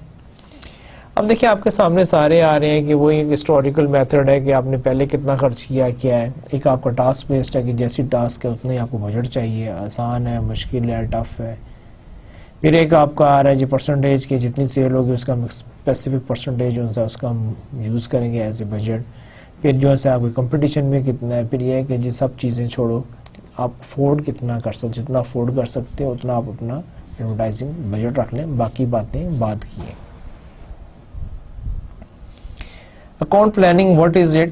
S1: اب دیکھیں آپ کے سامنے سارے آ رہے ہیں کہ وہ ایک ہسٹوریکل میتھڈ ہے کہ آپ نے پہلے کتنا خرچ کیا ہے. ایک آپ کا ٹاسک بیسڈ ہے کہ جیسی ٹاسک ہے اتنا ہی آپ کو بجٹ چاہیے، آسان ہے، مشکل ہے، ٹف ہے. پھر ایک آپ کا آ رہا ہے جی پرسنٹیج کی، جتنی سیل ہوگی اس کا ہم اسپیسیفک پرسنٹیج جو ہے اس کا ہم یوز کریں گے ایز اے بجٹ. پھر جو ہے آپ کو کمپٹیشن میں کتنا ہے. پھر یہ ہے کہ جی سب چیزیں چھوڑو، آپ افورڈ کتنا کر سکتے، جتنا افورڈ کر سکتے ہیں اتنا آپ اپنا ایڈورٹائزنگ بجٹ رکھ لیں، باقی باتیں بعد کی ہیں. Account planning, what is it?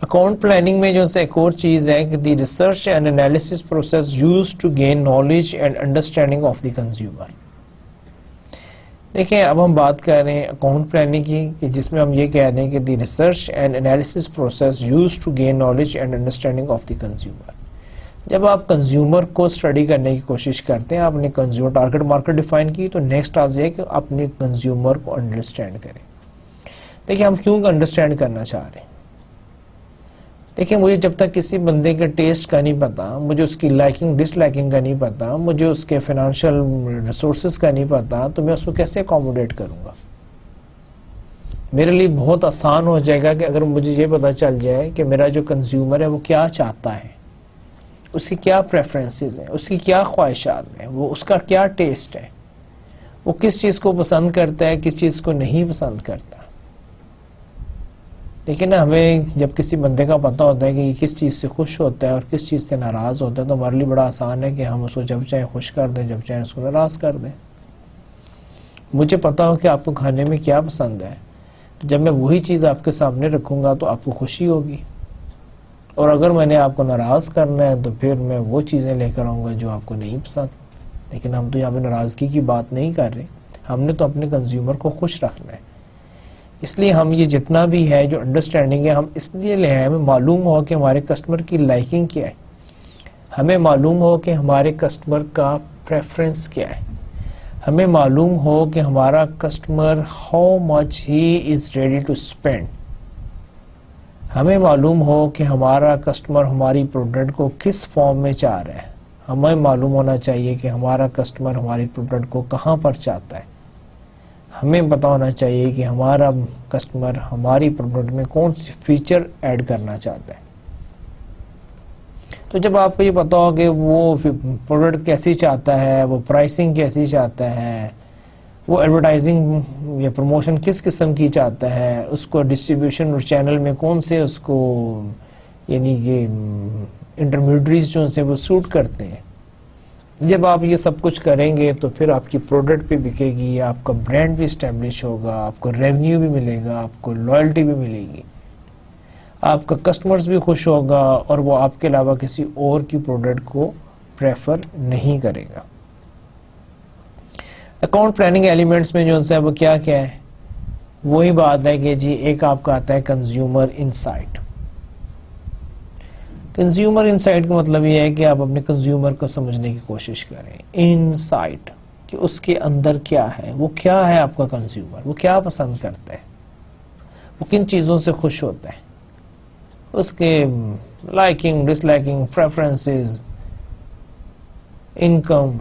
S1: Account planning میں جو ہے ایک اور چیز ہے کہ the research and analysis process use to gain knowledge and understanding of the consumer. دیکھیں اب ہم بات کر رہے ہیں اکاؤنٹ پلاننگ کی، کہ جس میں ہم یہ کہہ رہے ہیں کہ the research and analysis process use to gain knowledge and understanding of the consumer. جب آپ کنزیومر کو اسٹڈی کرنے کی کوشش کرتے ہیں، آپ نے کنزیومر ٹارگٹ مارکیٹ ڈیفائن کی، تو نیکسٹ آج یہ کہ اپنے کنزیومر کو انڈرسٹینڈ کریں. دیکھیں ہم کیوں انڈرسٹینڈ کرنا چاہ رہے ہیں؟ دیکھیں مجھے جب تک کسی بندے کے ٹیسٹ کا نہیں پتا، مجھے اس کی لائکنگ ڈس لائکنگ کا نہیں پتا، مجھے اس کے فائنینشیل ریسورسز کا نہیں پتا، تو میں اس کو کیسے اکوموڈیٹ کروں گا؟ میرے لیے بہت آسان ہو جائے گا کہ اگر مجھے یہ پتا چل جائے کہ میرا جو کنزیومر ہے وہ کیا چاہتا ہے، اس کی کیا پریفرنسز ہیں، اس کی کیا خواہشات ہیں، وہ اس کا کیا ٹیسٹ ہے، وہ کس چیز کو پسند کرتا ہے، کس چیز کو نہیں پسند کرتا. لیکن ہمیں جب کسی بندے کا پتہ ہوتا ہے کہ یہ کس چیز سے خوش ہوتا ہے اور کس چیز سے ناراض ہوتا ہے، تو ہمارے لیے بڑا آسان ہے کہ ہم اس کو جب چاہیں خوش کر دیں، جب چاہیں اس کو ناراض کر دیں. مجھے پتہ ہو کہ آپ کو کھانے میں کیا پسند ہے، جب میں وہی چیز آپ کے سامنے رکھوں گا تو آپ کو خوشی ہوگی. اور اگر میں نے آپ کو ناراض کرنا ہے تو پھر میں وہ چیزیں لے کر آؤں گا جو آپ کو نہیں پسند. لیکن ہم تو یہاں پہ ناراضگی کی بات نہیں کر رہے، ہم نے تو اپنے کنزیومر کو خوش رکھنا ہے. اس لیے ہم یہ جتنا بھی ہے جو انڈرسٹینڈنگ ہے ہم اس لیے لے آئے، ہمیں معلوم ہو کہ ہمارے کسٹمر کی لائکنگ کیا ہے، ہمیں معلوم ہو کہ ہمارے کسٹمر کا پریفرنس کیا ہے، ہمیں معلوم ہو کہ ہمارا customer how much he is ready to spend, ہمیں معلوم ہو کہ ہمارا کسٹمر ہماری پروڈکٹ کو کس فارم میں چاہ رہا ہے. ہمیں معلوم ہونا چاہیے کہ ہمارا کسٹمر ہماری پروڈکٹ کو کہاں پر چاہتا ہے. ہمیں پتہ ہونا چاہیے کہ ہمارا کسٹمر ہماری پروڈکٹ میں کون سی فیچر ایڈ کرنا چاہتا ہے. تو جب آپ کو یہ پتہ ہو کہ وہ پروڈکٹ کیسی چاہتا ہے، وہ پرائسنگ کیسی چاہتا ہے، وہ ایڈورٹائزنگ یا پروموشن کس قسم کی چاہتا ہے، اس کو ڈسٹریبیوشن اور چینل میں کون سے اس کو یعنی کہ انٹرمیڈیٹریز جو سے وہ سوٹ کرتے ہیں، جب آپ یہ سب کچھ کریں گے تو پھر آپ کی پروڈکٹ بھی بکے گی، آپ کا برانڈ بھی اسٹیبلش ہوگا، آپ کو ریونیو بھی ملے گا، آپ کو لائلٹی بھی ملے گی، آپ کا کسٹمرز بھی خوش ہوگا اور وہ آپ کے علاوہ کسی اور کی پروڈکٹ کو پریفر نہیں کرے گا. اکاؤنٹ پلاننگ ایلیمنٹس میں جو ہے وہ کیا ہے، وہی بات ہے کہ جی ایک آپ کا آتا ہے کنزیومر انسائٹ. کنزیومر انسائٹ کا مطلب یہ ہے کہ آپ اپنے کنزیومر کو سمجھنے کی کوشش کریں. انسائٹ کہ اس کے اندر کیا ہے، وہ کیا ہے آپ کا کنزیومر، وہ کیا پسند کرتا ہے، وہ کن چیزوں سے خوش ہوتا ہے، اس کے لائکنگ ڈس لائکنگ پریفرنسز، انکم.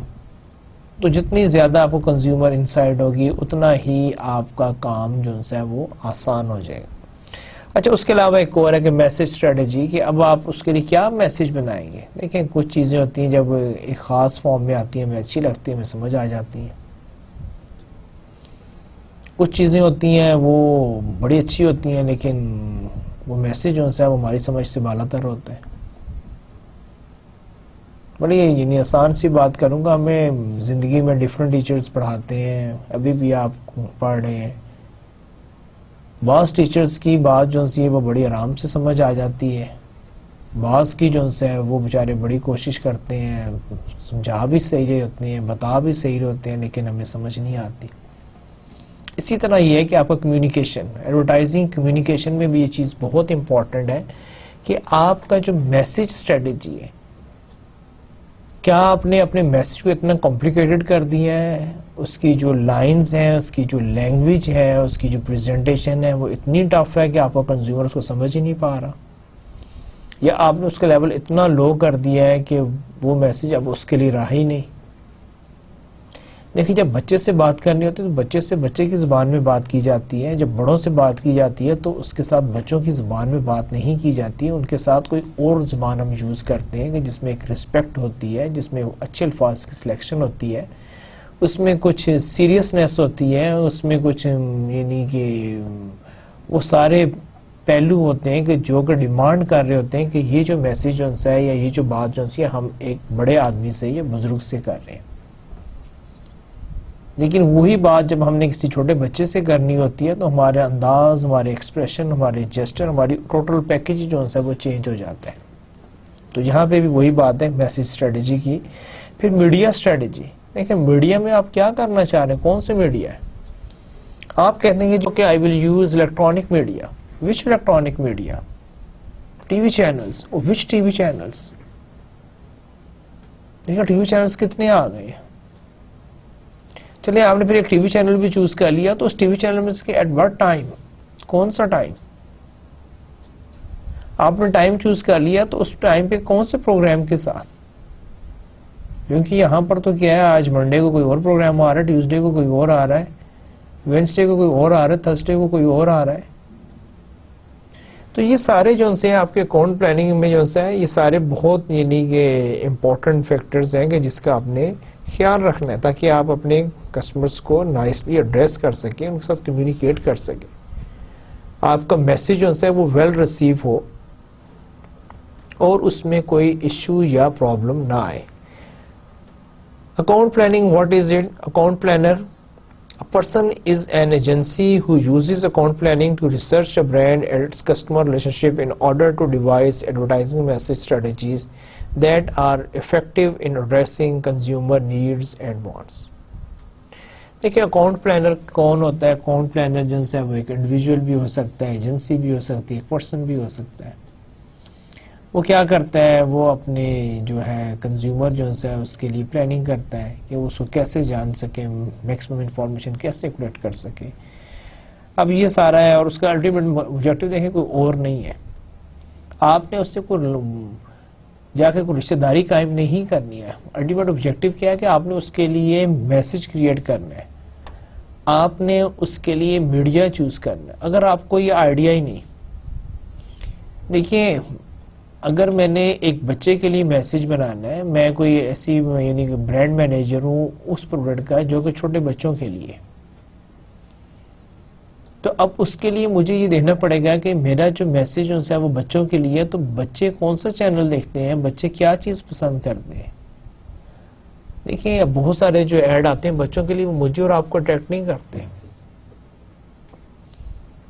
S1: تو جتنی زیادہ آپ کو کنزیومر انسائٹ ہوگی اتنا ہی آپ کا کام جو ہے وہ آسان ہو جائے گا. اچھا اس کے علاوہ ایک اور ہے کہ میسج اسٹریٹجی، کہ اب آپ اس کے لیے کیا میسج بنائیں گے. دیکھیں کچھ چیزیں ہوتی ہیں جب ایک خاص فارم میں آتی ہیں ہمیں اچھی لگتی ہیں، ہمیں سمجھ آ جاتی ہیں. کچھ چیزیں ہوتی ہیں وہ بڑی اچھی ہوتی ہیں لیکن وہ میسج جو ہے وہ ہماری سمجھ سے بالا تر ہوتا ہے. بڑی یعنی آسان سی بات کروں گا، ہمیں زندگی میں ڈیفرنٹ ٹیچرز پڑھاتے ہیں، ابھی بھی آپ پڑھ رہے ہیں. بعض ٹیچرز کی بات جو سی ہے وہ بڑی آرام سے سمجھ آ جاتی ہے، بعض کی جو ہے وہ بیچارے بڑی کوشش کرتے ہیں، سمجھا بھی صحیح رہے ہوتے ہیں، بتا بھی صحیح رہے ہوتے ہیں، لیکن ہمیں سمجھ نہیں آتی۔ اسی طرح یہ ہے کہ آپ کا کمیونیکیشن، ایڈورٹائزنگ کمیونیکیشن میں بھی یہ چیز بہت امپورٹنٹ ہے کہ آپ کا جو میسج اسٹریٹجی ہے، کیا آپ نے اپنے میسج کو اتنا کمپلیکیٹڈ کر دیا ہے، اس کی جو لائنز ہیں، اس کی جو لینگویج ہے، اس کی جو پریزنٹیشن ہے وہ اتنی ٹف ہے کہ آپ کا کنزیومر اس کو سمجھ ہی نہیں پا رہا، یا آپ نے اس کا لیول اتنا لو کر دیا ہے کہ وہ میسج اب اس کے لیے رہا ہی نہیں۔ دیکھیں، جب بچے سے بات کرنی ہوتی ہے تو بچے سے بچے کی زبان میں بات کی جاتی ہے، جب بڑوں سے بات کی جاتی ہے تو اس کے ساتھ بچوں کی زبان میں بات نہیں کی جاتی ہے، ان کے ساتھ کوئی اور زبان ہم یوز کرتے ہیں کہ جس میں ایک رسپیکٹ ہوتی ہے، جس میں اچھے الفاظ کی سلیکشن ہوتی ہے، اس میں کچھ سیریسنیس ہوتی ہے، اس میں کچھ یعنی کہ وہ سارے پہلو ہوتے ہیں کہ جو کہ ڈیمانڈ کر رہے ہوتے ہیں کہ یہ جو میسج جو ہے یا یہ جو بات جو ہے ہم ایک بڑے آدمی سے یا بزرگ سے کر رہے ہیں۔ لیکن وہی بات جب ہم نے کسی چھوٹے بچے سے کرنی ہوتی ہے تو ہمارے انداز، ہمارے ایکسپریشن، ہمارے جسٹر، ہماری ٹوٹل پیکج جو ہے وہ چینج ہو جاتا ہے۔ تو یہاں پہ بھی وہی بات ہے میسج اسٹریٹجی کی۔ پھر میڈیا اسٹریٹجی، دیکھیں میڈیا میں آپ کیا کرنا چاہ رہے ہیں، کون سے میڈیا ہے؟ آپ کہتے ہیں جو کہ I will use electronic media. Which electronic media? TV channels. Which TV channels? دیکھیں ٹی وی چینلز کتنے آ گئے ہیں۔ چلے آپ نے پھر ایک ٹی وی چینل بھی چوز کر لیا تو اس ٹی وی چینل میں سے ایٹ وٹ ٹائم، کون سا ٹائم آپ نے ٹائم چوز کر لیا تو اس ٹائم پہ کون سے پروگرام کے ساتھ، کیونکہ یہاں پر تو کیا ہے، آج منڈے کو کوئی اور پروگرام آ رہا ہے، ٹیوزڈے کو کوئی اور آ رہا ہے، وینسڈے کو کوئی اور آ رہا ہے، تھرسڈے کو کوئی اور آ رہا ہے۔ تو یہ سارے جو سے آپ کے اکاؤنٹ پلاننگ میں جو ہے یہ سارے بہت یعنی کہ امپورٹنٹ فیکٹرز ہیں کہ جس کا آپ نے خیال رکھنا ہے تاکہ آپ اپنے کسٹمرز کو نائسلی ایڈریس کر سکیں، ان کے ساتھ کمیونیکیٹ کر سکیں، آپ کا میسج جو ہے وہ ویل ریسیو ہو اور اس میں کوئی ایشو یا پرابلم نہ آئے۔ Account planning, what is it? Account planner A person is an agency who uses account planning to research a brand and its customer relationship in order to devise advertising message strategies that are effective in addressing consumer needs and wants. دیکھیں account planner کون ہوتا ہے؟ Account planner جو ہے وہ ایک individual بھی ہو سکتا ہے، ایجنسی بھی ہو سکتی ہے، ایک پرسن بھی ہو سکتا ہے۔ وہ کیا کرتا ہے، وہ اپنے جو ہے کنزیومر جو ہے اس کے لیے پلاننگ کرتا ہے کہ وہ اس کو کیسے جان سکے، میکسیمم انفارمیشن کیسے کلیکٹ کر سکے۔ اب یہ سارا ہے اور اس کا الٹیمیٹ آبجیکٹو دیکھیں کوئی اور نہیں ہے، آپ نے اس سے کوئی جا کے کوئی رشتہ داری قائم نہیں کرنی ہے۔ الٹیمیٹ آبجیکٹو کیا ہے کہ آپ نے اس کے لیے میسج کریٹ کرنا ہے، آپ نے اس کے لیے میڈیا چوز کرنا ہے۔ اگر آپ کو یہ آئیڈیا ہی نہیں، دیکھیے اگر میں نے ایک بچے کے لیے میسج بنانا ہے، میں کوئی ایسی یعنی کہ برانڈ مینیجر ہوں اس پروڈکٹ کا جو کہ چھوٹے بچوں کے لیے، تو اب اس کے لیے مجھے یہ دیکھنا پڑے گا کہ میرا جو میسج ہے وہ بچوں کے لیے، تو بچے کون سا چینل دیکھتے ہیں، بچے کیا چیز پسند کرتے ہیں۔ دیکھیں اب بہت سارے جو ایڈ آتے ہیں بچوں کے لیے وہ مجھے اور آپ کو اٹریکٹ نہیں کرتے،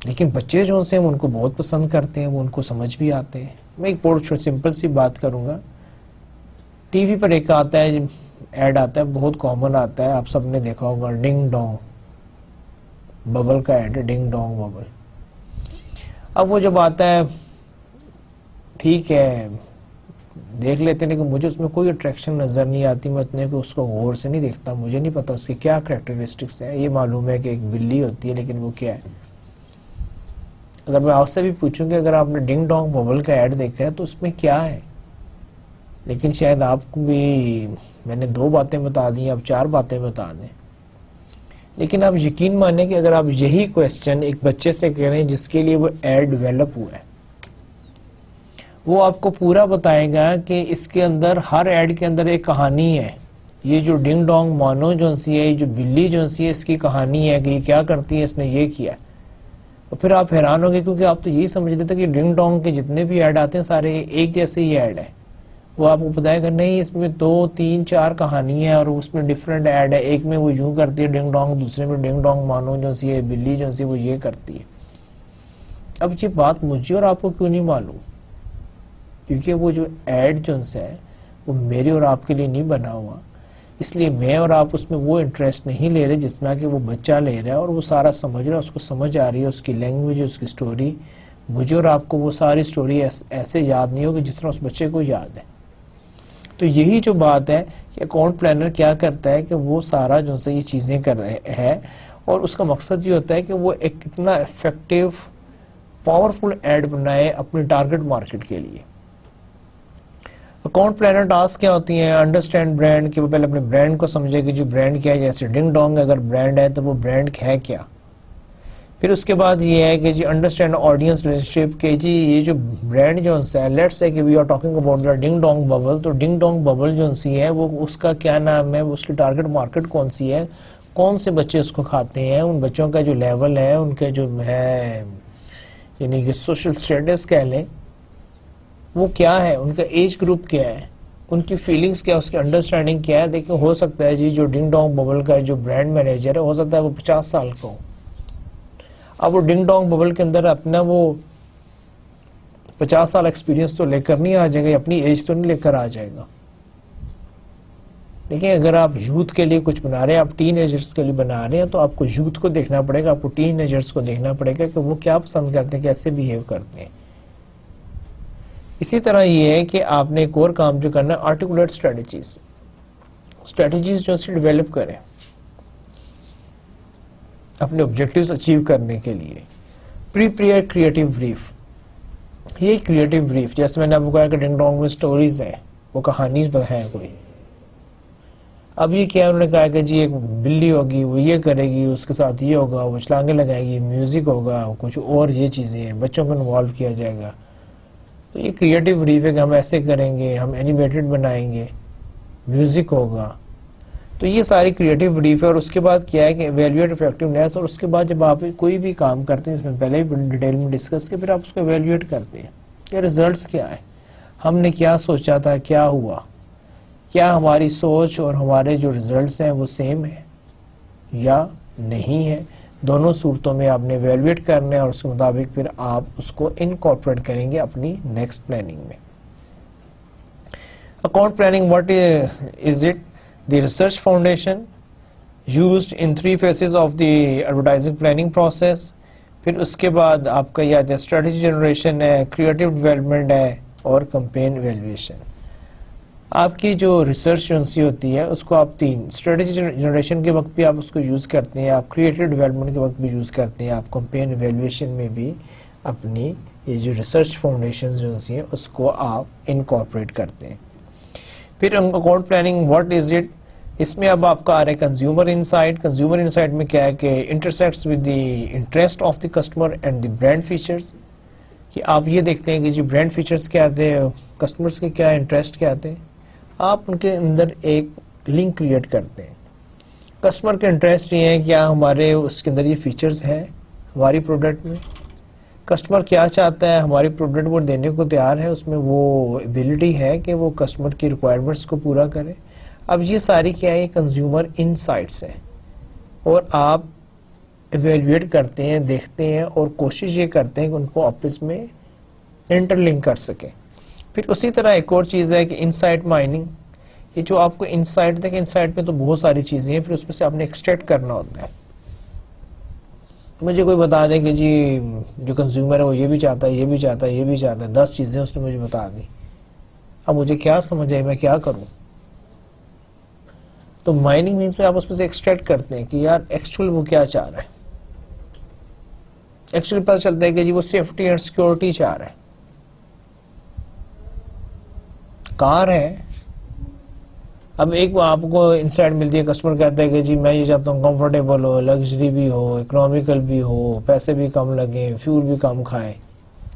S1: لیکن بچے جو ہیں ان کو بہت پسند کرتے ہیں، وہ ان کو سمجھ بھی آتے ہیں۔ میں ایک بہت سمپل سی بات کروں گا، ٹی وی پر ایک آتا ہے ایڈ آتا ہے، بہت کامن آتا ہے، آپ سب نے دیکھا ہوگا، ڈنگ ڈونگ ببل کا ایڈ ہے، ڈنگ ڈونگ ببل۔ اب وہ جب آتا ہے ٹھیک ہے دیکھ لیتے ہیں، لیکن مجھے اس میں کوئی اٹریکشن نظر نہیں آتی، میں اتنے کو اس کو غور سے نہیں دیکھتا، مجھے نہیں پتا اس کی کیا کریکٹرسٹکس ہیں۔ یہ معلوم ہے کہ ایک بلی ہوتی ہے، لیکن وہ کیا ہے؟ اگر میں آپ سے بھی پوچھوں کہ اگر آپ نے ڈنگ ڈونگ ببل کا ایڈ دیکھا ہے تو اس میں کیا ہے، لیکن شاید آپ کو بھی میں نے 2 باتیں بتا دی، اب 4 باتیں بتا دیں، لیکن آپ یقین مانیں کہ اگر آپ یہی کویسچن ایک بچے سے کریں جس کے لیے وہ ایڈ ڈیولپ ہوا ہے، وہ آپ کو پورا بتائے گا کہ اس کے اندر ہر ایڈ کے اندر ایک کہانی ہے، یہ جو ڈنگ ڈونگ مانو جو سی ہے، جو بلی جو سی ہے، اس کی کہانی ہے کہ یہ کیا کرتی ہے، اس نے یہ کیا، اور پھر آپ حیران ہو گے کیونکہ آپ تو یہی سمجھتے تھے کہ ڈنگ ڈونگ کے جتنے بھی ایڈ آتے ہیں سارے ایک جیسے ہی ایڈ ہے، وہ آپ کو بتائے گا نہیں اس میں 2 3 4 کہانی ہے اور اس میں ڈفرینٹ ایڈ ہے، ایک میں وہ یوں کرتی ہے ڈنگ ڈونگ، دوسرے میں ڈنگ ڈونگ مانو جو سی ہے بلی جو سی وہ یہ کرتی ہے۔ اب یہ بات مجھے اور آپ کو کیوں نہیں معلوم؟ کیونکہ وہ جو ایڈ جو ہے وہ میرے اور آپ کے لیے نہیں بنا ہوا، اس لیے میں اور آپ اس میں وہ انٹرسٹ نہیں لے رہے جس طرح کہ وہ بچہ لے رہا ہے، اور وہ سارا سمجھ رہا ہے، اس کو سمجھ آ رہی ہے، اس کی لینگویج، اس کی سٹوری. مجھے اور آپ کو وہ ساری سٹوری ایسے یاد نہیں ہوگی جس طرح اس بچے کو یاد ہے. تو یہی جو بات ہے کہ اکاؤنٹ پلانر کیا کرتا ہے کہ وہ سارا جو سے یہ چیزیں کر رہے ہے، اور اس کا مقصد یہ ہوتا ہے کہ وہ ایک کتنا افیکٹو پاورفل ایڈ بنائے اپنی ٹارگٹ مارکیٹ کے لیے. اکاؤنٹ پلانر ٹاسک کیا ہوتی ہیں؟ انڈرسٹینڈ برانڈ، کہ وہ پہلے اپنے برانڈ کو سمجھے کہ جو برانڈ کیا ہے. جیسے ڈنگ ڈونگ اگر برانڈ ہے تو وہ برانڈ ہے کیا. پھر اس کے بعد یہ ہے کہ جی انڈرسٹینڈ آڈینس ریلیشن شپ، کہ جی یہ جو برانڈ جو ہے، لیٹس سے کہ we are talking about the ding dong bubble, تو ڈنگ ڈونگ ببل جو سی ہے وہ اس کا کیا نام ہے، اس کی ٹارگٹ مارکیٹ کون سی ہے، کون سے بچے اس کو کھاتے ہیں، ان بچوں کا جو لیول ہے، ان کے جو ہے یعنی کہ سوشل سٹیٹس کہہ لیں وہ کیا ہے، ان کا ایج گروپ کیا ہے، ان کی فیلنگز کیا، اس کی انڈرسٹینڈنگ کیا ہے. دیکھیں ہو سکتا ہے جی جو ڈنگ ڈونگ ببل کا جو برانڈ مینیجر ہے ہو سکتا ہے وہ 50 سال کا ہو. اب وہ ڈنگ ڈونگ ببل کے اندر اپنا وہ 50 سال ایکسپیرینس تو لے کر نہیں آ جائے گا، اپنی ایج تو نہیں لے کر آ جائے گا. دیکھیں اگر آپ یوتھ کے لیے کچھ بنا رہے ہیں، آپ ٹین ایجرز کے لیے بنا رہے ہیں، تو آپ کو یوتھ کو دیکھنا پڑے گا، آپ کو ٹین ایجرز کو دیکھنا پڑے گا کہ وہ کیا پسند کرتے ہیں، کیسے بیہیو کرتے ہیں. اسی طرح یہ ہے کہ آپ نے ایک اور کام جو کرنا ہے، آرٹیکولیٹ اسٹریٹجیز جو سے ڈیولپ کریں اپنے آبجیکٹیوز اچیو کرنے کے لیے. پریپیئر کریٹو بریف، یہ کریٹو بریف جیسے میں نے آپ کو کہا کہ ڈنگ ڈونگ میں سٹوریز ہیں، وہ کہانیز ہیں کوئی. اب یہ کیا انہوں نے کہا کہ جی ایک بلی ہوگی وہ یہ کرے گی، اس کے ساتھ یہ ہوگا، وہ چھلانگیں لگائے گی، میوزک ہوگا، کچھ اور یہ چیزیں ہیں، بچوں کو انوالو کیا جائے گا. تو یہ کریٹو بریف ہے کہ ہم ایسے کریں گے، ہم اینیمیٹڈ بنائیں گے، میوزک ہوگا. تو یہ ساری کریٹو بریف ہے. اور اس کے بعد کیا ہے کہ ایویلویٹ افیکٹونیس، اور اس کے بعد جب آپ کوئی بھی کام کرتے ہیں، اس میں پہلے بھی ڈیٹیل میں ڈسکس کے، پھر آپ اس کو ایویلویٹ کرتے ہیں کہ ریزلٹس کیا ہے، ہم نے کیا سوچا تھا، کیا ہوا، کیا ہماری سوچ اور ہمارے جو ریزلٹس ہیں وہ سیم ہیں یا نہیں ہے. دونوں صورتوں میں آپ نے ایویلویٹ کرنا ہے، اور اس کے مطابق پھر آپ اس کو انکارپوریٹ کریں گے اپنی نیکسٹ پلاننگ میں. Account planning what is it? The research foundation used in 3 phases of the advertising planning process. پھر اس کے بعد آپ کا یاد ہے اسٹریٹجی جنریشن ہے، کریٹو ڈیولپمنٹ ہے، اور کمپین ایویلویشن. آپ کی جو ریسرچ ایجنسی ہوتی ہے اس کو آپ 3 اسٹریٹجی جنریشن کے وقت بھی آپ اس کو یوز کرتے ہیں، آپ کریٹو ڈیولپمنٹ کے وقت بھی یوز کرتے ہیں، آپ کمپین ایویلویشن میں بھی اپنی یہ جو ریسرچ فاؤنڈیشن ایجنسی ہیں اس کو آپ انکارپوریٹ کرتے ہیں. پھر account planning what is it? اس میں اب آپ کا آ رہا ہے کنزیومر انسائٹ. کنزیومر انسائٹ میں کیا ہے کہ intersects with the interest of the customer and the brand features, کہ آپ یہ دیکھتے ہیں کہ جو برانڈ فیچرز کیا آتے ہیں، کسٹمرز کے کیا انٹرسٹ کیا آتے ہیں، آپ ان کے اندر ایک لنک کریٹ کرتے ہیں. کسٹمر کے انٹرسٹ یہ ہے کیا ہمارے اس کے اندر یہ فیچرز ہیں ہماری پروڈکٹ میں، کسٹمر کیا چاہتا ہے، ہماری پروڈکٹ وہ دینے کو تیار ہے، اس میں وہ ایبلٹی ہے کہ وہ کسٹمر کی ریکوائرمنٹس کو پورا کرے. اب یہ ساری کیا ہے، کنزیومر انسائٹس ہیں، اور آپ ایویلویٹ کرتے ہیں، دیکھتے ہیں، اور کوشش یہ کرتے ہیں کہ ان کو آپس میں انٹر لنک کر سکیں. پھر اسی طرح ایک اور چیز ہے کہ انسائٹ مائننگ، یہ جو آپ کو انسائٹ دیکھیں، انسائٹ میں تو بہت ساری چیزیں ہیں، پھر اس میں سے آپ نے ایکسٹریکٹ کرنا ہوتا ہے. مجھے کوئی بتا دے کہ جی جو کنزیومر ہے وہ یہ بھی چاہتا ہے، یہ بھی چاہتا ہے، یہ بھی چاہتا ہے، 10 چیزیں اس نے مجھے بتا دی. اب مجھے کیا سمجھ آئے، میں کیا کروں؟ تو مائننگ مینس میں آپ اس میں سے ایکسٹریکٹ کرتے ہیں کہ یار ایکچوئل وہ کیا چاہ رہا ہے. ایکچوئل پتہ چلتا ہے کہ جی وہ سیفٹی اینڈ سیکورٹی چاہ رہا ہے. کار ہے، اب ایک آپ کو انسائٹ ملتی ہے، کسٹمر کہتا ہے کہ جی میں یہ چاہتا ہوں کمفرٹیبل ہو، لگژری بھی ہو، اکنامیکل بھی ہو، پیسے بھی کم لگیں، فیول بھی کم کھائے،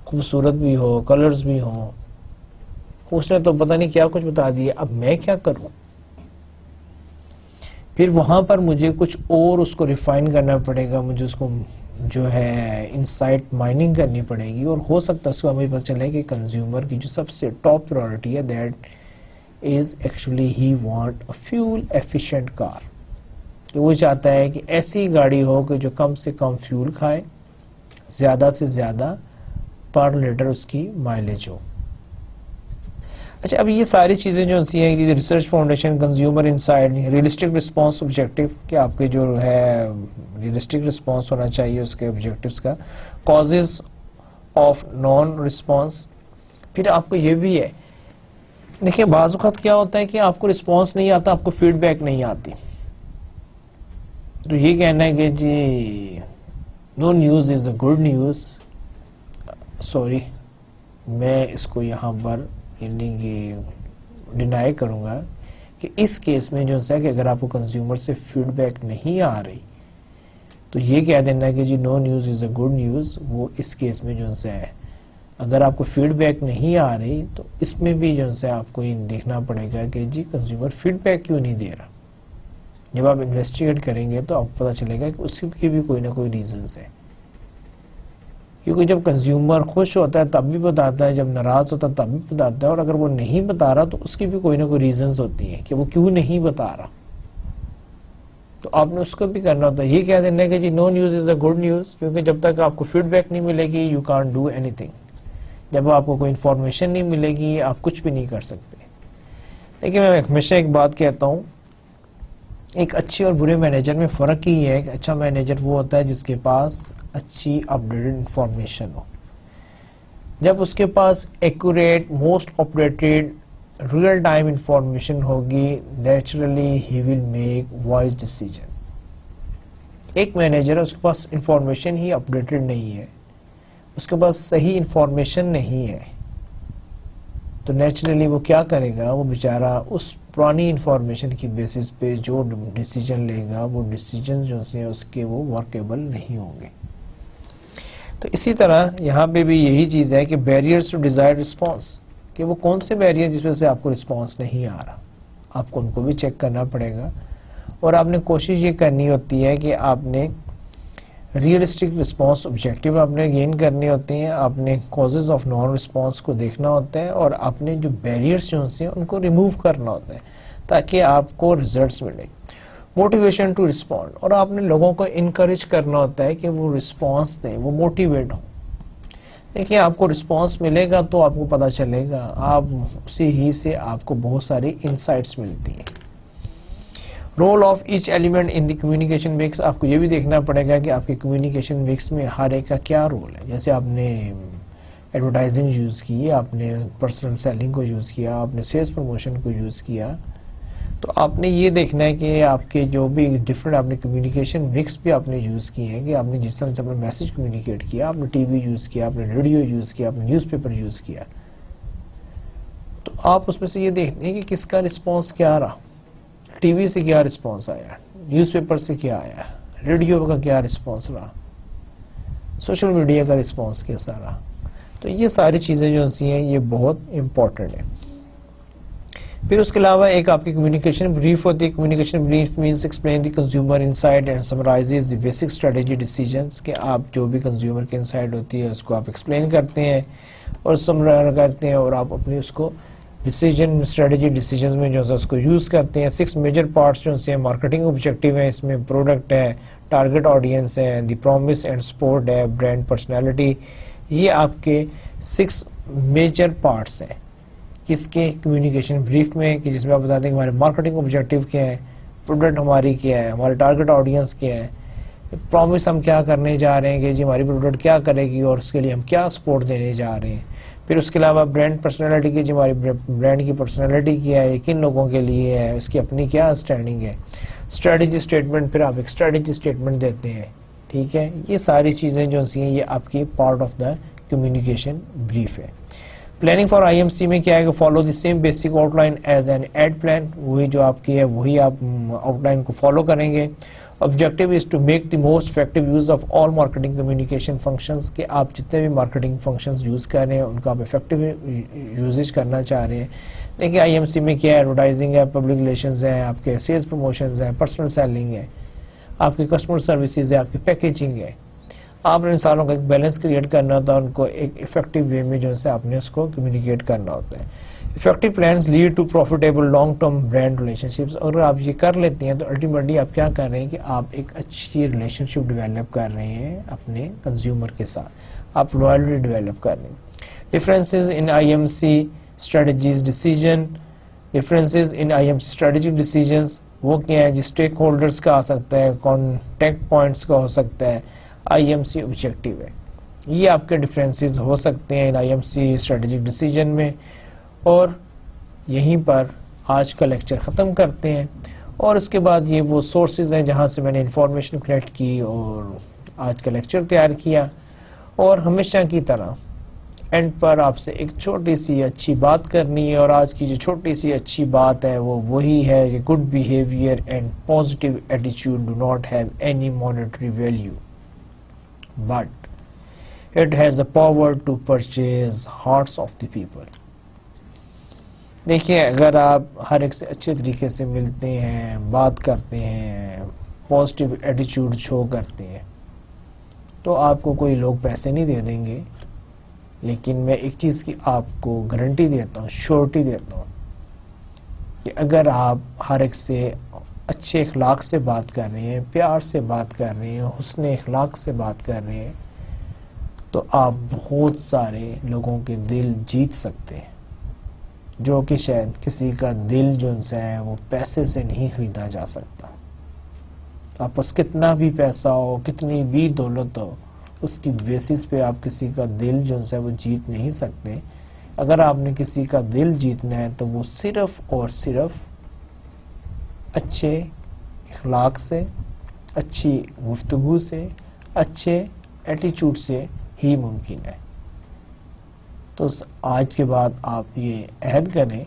S1: خوبصورت بھی ہو، کلرز بھی ہوں. اس نے تو پتہ نہیں کیا کچھ بتا دیا. اب میں کیا کروں؟ پھر وہاں پر مجھے کچھ اور اس کو ریفائن کرنا پڑے گا، مجھے اس کو جو ہے انسائٹ مائننگ کرنی پڑے گی، اور ہو سکتا ہے اس کو ہمیں پتہ چلے کہ کنزیومر کی جو سب سے ٹاپ پرائورٹی ہے that is actually he want a fuel efficient car, کہ وہ چاہتا ہے کہ ایسی گاڑی ہو کہ جو کم سے کم فیول کھائے، زیادہ سے زیادہ پر لیٹر اس کی مائلیج ہو. اچھا اب یہ ساری چیزیں جو ہیں research foundation, consumer insight, realistic response objective کہ آپ کے جو ہے ریئلسٹک رسپانس ہونا چاہیے اس کے آبجیکٹیوز کا, کازز آف نان رسپانس. پھر آپ کو یہ بھی ہے, دیکھیں بعض اوقات کیا ہوتا ہے کہ آپ کو رسپانس نہیں آتا, آپ کو فیڈ بیک نہیں آتی, تو یہ کہنا ہے کہ جی no news is a good news. Sorry میں اس کو یہاں پر یعنی کہ ڈینائی کروں گا کہ اس کیس میں جو ہے کہ اگر آپ کو کنزیومر سے فیڈ بیک نہیں آ رہی تو یہ کہہ دینا ہے کہ جی no news is a good news. وہ اس کیس میں جو ہے اگر آپ کو فیڈ بیک نہیں آ رہی تو اس میں بھی جو ہے آپ کو یہ دیکھنا پڑے گا کہ جی کنزیومر فیڈ بیک کیوں نہیں دے رہا. جب آپ انویسٹیگیٹ کریں گے تو آپ کو پتہ چلے گا کہ اس کی بھی کوئی نہ کوئی ریزنز ہے, کیونکہ جب کنزیومر خوش ہوتا ہے تب بھی بتاتا ہے, جب ناراض ہوتا ہے تب بھی بتاتا ہے, اور اگر وہ نہیں بتا رہا تو اس کی بھی کوئی نہ کوئی ریزنز ہوتی ہیں کہ وہ کیوں نہیں بتا رہا. تو آپ نے اس کو بھی کرنا ہوتا ہے. یہ کہہ دینا ہے کہ جی no news is a good news, کیونکہ جب تک آپ کو فیڈ بیک نہیں ملے گی you can't do any thing. جب آپ کو کوئی انفارمیشن نہیں ملے گی آپ کچھ بھی نہیں کر سکتے. لیکن میں ہمیشہ ایک بات کہتا ہوں, ایک اچھے اور برے مینیجر میں فرق ہی ہے کہ اچھا مینیجر وہ ہوتا ہے جس کے پاس اچھی اپڈیٹڈ انفارمیشن ہو. جب اس کے پاس accurate, most updated, real time information ہوگی, naturally he will make wise decision. ایک مینیجر ہے اس کے پاس انفارمیشن ہی اپڈیٹڈ نہیں ہے, اس کے پاس صحیح انفارمیشن نہیں ہے, تو نیچرلی وہ کیا کرے گا, وہ بیچارہ اس پرانی انفارمیشن کی بیسس پہ جو ڈیسیجن لے گا وہ ڈیسیجن جو ہیں اس کے وہ ورکیبل نہیں ہوں گے. تو اسی طرح یہاں پہ بھی یہی چیز ہے کہ بیریئرز ٹو ڈیزائرڈ رسپانس, کہ وہ کون سے بیریئر جس وجہ سے آپ کو رسپانس نہیں آ رہا, آپ کو ان کو بھی چیک کرنا پڑے گا. اور آپ نے کوشش یہ کرنی ہوتی ہے کہ آپ نے ریئلسٹک رسپانس آبجیکٹیو آپ نے گین کرنے ہوتے ہیں, آپ نے کازز آف نان رسپانس کو دیکھنا ہوتا ہے, اور آپ نے جو بیریئرز جو ہیں ان کو ریموو کرنا ہوتا ہے تاکہ آپ کو ریزلٹس ملے. موٹیویشن ٹو رسپونڈ, اور آپ نے لوگوں کو انکریج کرنا ہوتا ہے کہ وہ رسپانس دیں, وہ موٹیویٹ ہوں. دیکھیں آپ کو رسپانس ملے گا تو آپ کو پتہ چلے گا, آپ اسی ہی سے آپ کو بہت ساری انسائٹس ملتی ہیں. Role of each element in the communication mix, آپ کو یہ بھی دیکھنا پڑے گا کہ آپ کے کمیونیکیشن مکس میں ہر ایک کا کیا رول ہے. جیسے آپ نے ایڈورٹائزنگ یوز کی, آپ نے پرسنل سیلنگ کو یوز کیا, آپ نے سیلز پروموشن کو یوز کیا, تو آپ نے یہ دیکھنا ہے کہ آپ کے جو بھی ڈفرینٹ آپ نے کمیونیکیشن مکس بھی آپ نے یوز کیے ہیں, کہ آپ نے جس طرح سے اپنا میسج کمیونیکیٹ کیا, آپ نے ٹی وی یوز کیا, آپ نے ریڈیو یوز کیا, آپ نے نیوز پیپر یوز کیا, تو آپ اس میں سے یہ دیکھتے ہیں کہ کس کا رسپانس کیا رہا. ٹی وی سے کیا رسپانس آیا, نیوز پیپر سے کیا آیا, ریڈیو کا کیا رسپانس رہا, سوشل میڈیا کا رسپانس کیسا رہا. تو یہ ساری چیزیں جو ہیں یہ بہت امپورٹنٹ ہیں. پھر اس کے علاوہ ایک آپ کی کمیونیکیشن بریف ہوتی ہے. Communication brief means explain the consumer insight and summarises the basic strategy decisions, کہ آپ جو بھی کنزیومر کی انسائٹ ہوتی ہے اس کو آپ ایکسپلین کرتے ہیں اور سمرائز کرتے ہیں, اور آپ اپنے اس کو ڈیسیجن اسٹریٹجی ڈیسیجنز میں جو ہے اس کو یوز کرتے ہیں. 6 میجر پارٹس جو ہیں مارکیٹنگ آبجیکٹیو ہیں, اس میں پروڈکٹ ہے, ٹارگٹ آڈینس ہے, دی پرومس اینڈ سپورٹ ہے, برانڈ پرسنالٹی. یہ آپ کے 6 میجر پارٹس ہیں کس کے کمیونیکیشن بریف میں, کہ جس میں آپ بتاتے ہیں کہ ہمارے مارکیٹنگ آبجیکٹیو کیا ہے, پروڈکٹ ہماری کیا ہے, ہمارے ٹارگٹ آڈینس کیا ہے, پرومس ہم کیا کرنے جا رہے ہیں کہ جی ہماری پروڈکٹ کیا کرے گی اور اس کے لیے ہم کیا سپورٹ دینے جا رہے ہیں. پھر اس کے علاوہ برانڈ پرسنالٹی کی, جو ہماری برانڈ کی پرسنالٹی کیا ہے, کن لوگوں کے لیے ہے, اس کی اپنی کیا اسٹینڈنگ ہے. اسٹریٹجی اسٹیٹمنٹ, پھر آپ ایک اسٹریٹجی اسٹیٹمنٹ دیتے ہیں. ٹھیک ہے, یہ ساری چیزیں جو ہیں یہ آپ کی part of the communication brief ہے. Planning for I M C میں کیا ہے کہ follow the same basic outline as an ad plan, وہی جو آپ کی ہے وہی آپ آؤٹ لائن کو فالو کریں گے. Objective is to make the most effective use of all marketing communication functions, کہ آپ جتنے بھی مارکیٹنگ فنکشنز یوز کر رہے ہیں ان کا آپ افیکٹو یوزیج کرنا چاہ رہے ہیں. دیکھیں آئی ایم سی میں کیا ہے, ایڈورٹائزنگ ہے, پبلک ریلیشنز ہیں, آپ کے سیلز پروموشنز ہیں, پرسنل سیلنگ ہے, آپ کی کسٹمر سروسز ہے, آپ کی پیکیجنگ ہے, آپ نے انسانوں کا ایک بیلنس کریٹ کرنا ہوتا ہے، ان کو ایک افیکٹو وے میں جو ہے آپ نے اس کو کمیونیکیٹ کرنا ہوتا ہے. Effective plans lead to profitable long term brand relationships. اگر آپ یہ کر لیتے ہیں تو الٹیمیٹلی آپ کیا کر رہے ہیں کہ آپ ایک اچھی ریلیشن شپ ڈیولپ کر رہے ہیں اپنے کنزیومر کے ساتھ، آپ لوائلٹی ڈیولپ کر رہے ہیں. Differences in I M C strategies decision. Differences in I M C strategic decisions وہ کیا ہے؟ جی اسٹیک ہولڈرس کا آ سکتا ہے، کانٹیکٹ پوائنٹس کا ہو سکتا ہے، آئی ایم سی آبجیکٹو ہے. یہ آپ کے ڈفرینسز ہو سکتے ہیں I M C strategic decision میں. اور یہیں پر آج کا لیکچر ختم کرتے ہیں. اور اس کے بعد یہ وہ سورسز ہیں جہاں سے میں نے انفارمیشن کلیکٹ کی اور آج کا لیکچر تیار کیا. اور ہمیشہ کی طرح اینڈ پر آپ سے ایک چھوٹی سی اچھی بات کرنی ہے، اور آج کی جو چھوٹی سی اچھی بات ہے وہ وہی ہے کہ گڈ بیہیویئر اینڈ پازیٹیو ایٹیچیوڈ do not have any monetary value but it has a power to purchase hearts of the people. دیکھیے، اگر آپ ہر ایک سے اچھے طریقے سے ملتے ہیں، بات کرتے ہیں، پازیٹیو ایٹیچیوڈ شو کرتے ہیں، تو آپ کو کوئی لوگ پیسے نہیں دے دیں گے. لیکن میں ایک چیز کی آپ کو گارنٹی دیتا ہوں، شورٹی دیتا ہوں کہ اگر آپ ہر ایک سے اچھے اخلاق سے بات کر رہے ہیں، پیار سے بات کر رہے ہیں، حسن اخلاق سے بات کر رہے ہیں، تو آپ بہت سارے لوگوں کے دل جیت سکتے ہیں، جو کہ شاید کسی کا دل جو ان سے ہے وہ پیسے سے نہیں خریدا جا سکتا. آپ پاس کتنا بھی پیسہ ہو، کتنی بھی دولت ہو، اس کی بیسس پہ آپ کسی کا دل جو ہے وہ جیت نہیں سکتے. اگر آپ نے کسی کا دل جیتنا ہے تو وہ صرف اور صرف اچھے اخلاق سے، اچھی گفتگو سے، اچھے ایٹیچیوڈ سے ہی ممکن ہے. تو آج کے بعد آپ یہ عہد کریں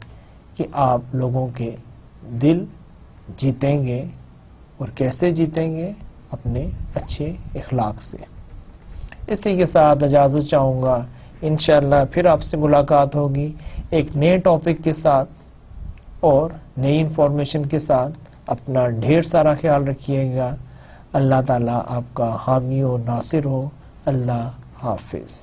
S1: کہ آپ لوگوں کے دل جیتیں گے. اور کیسے جیتیں گے؟ اپنے اچھے اخلاق سے. اسی کے ساتھ اجازت چاہوں گا. انشاءاللہ پھر آپ سے ملاقات ہوگی ایک نئے ٹاپک کے ساتھ اور نئی انفارمیشن کے ساتھ. اپنا ڈھیر سارا خیال رکھیے گا. اللہ تعالیٰ آپ کا حامی و ناصر ہو. اللہ حافظ.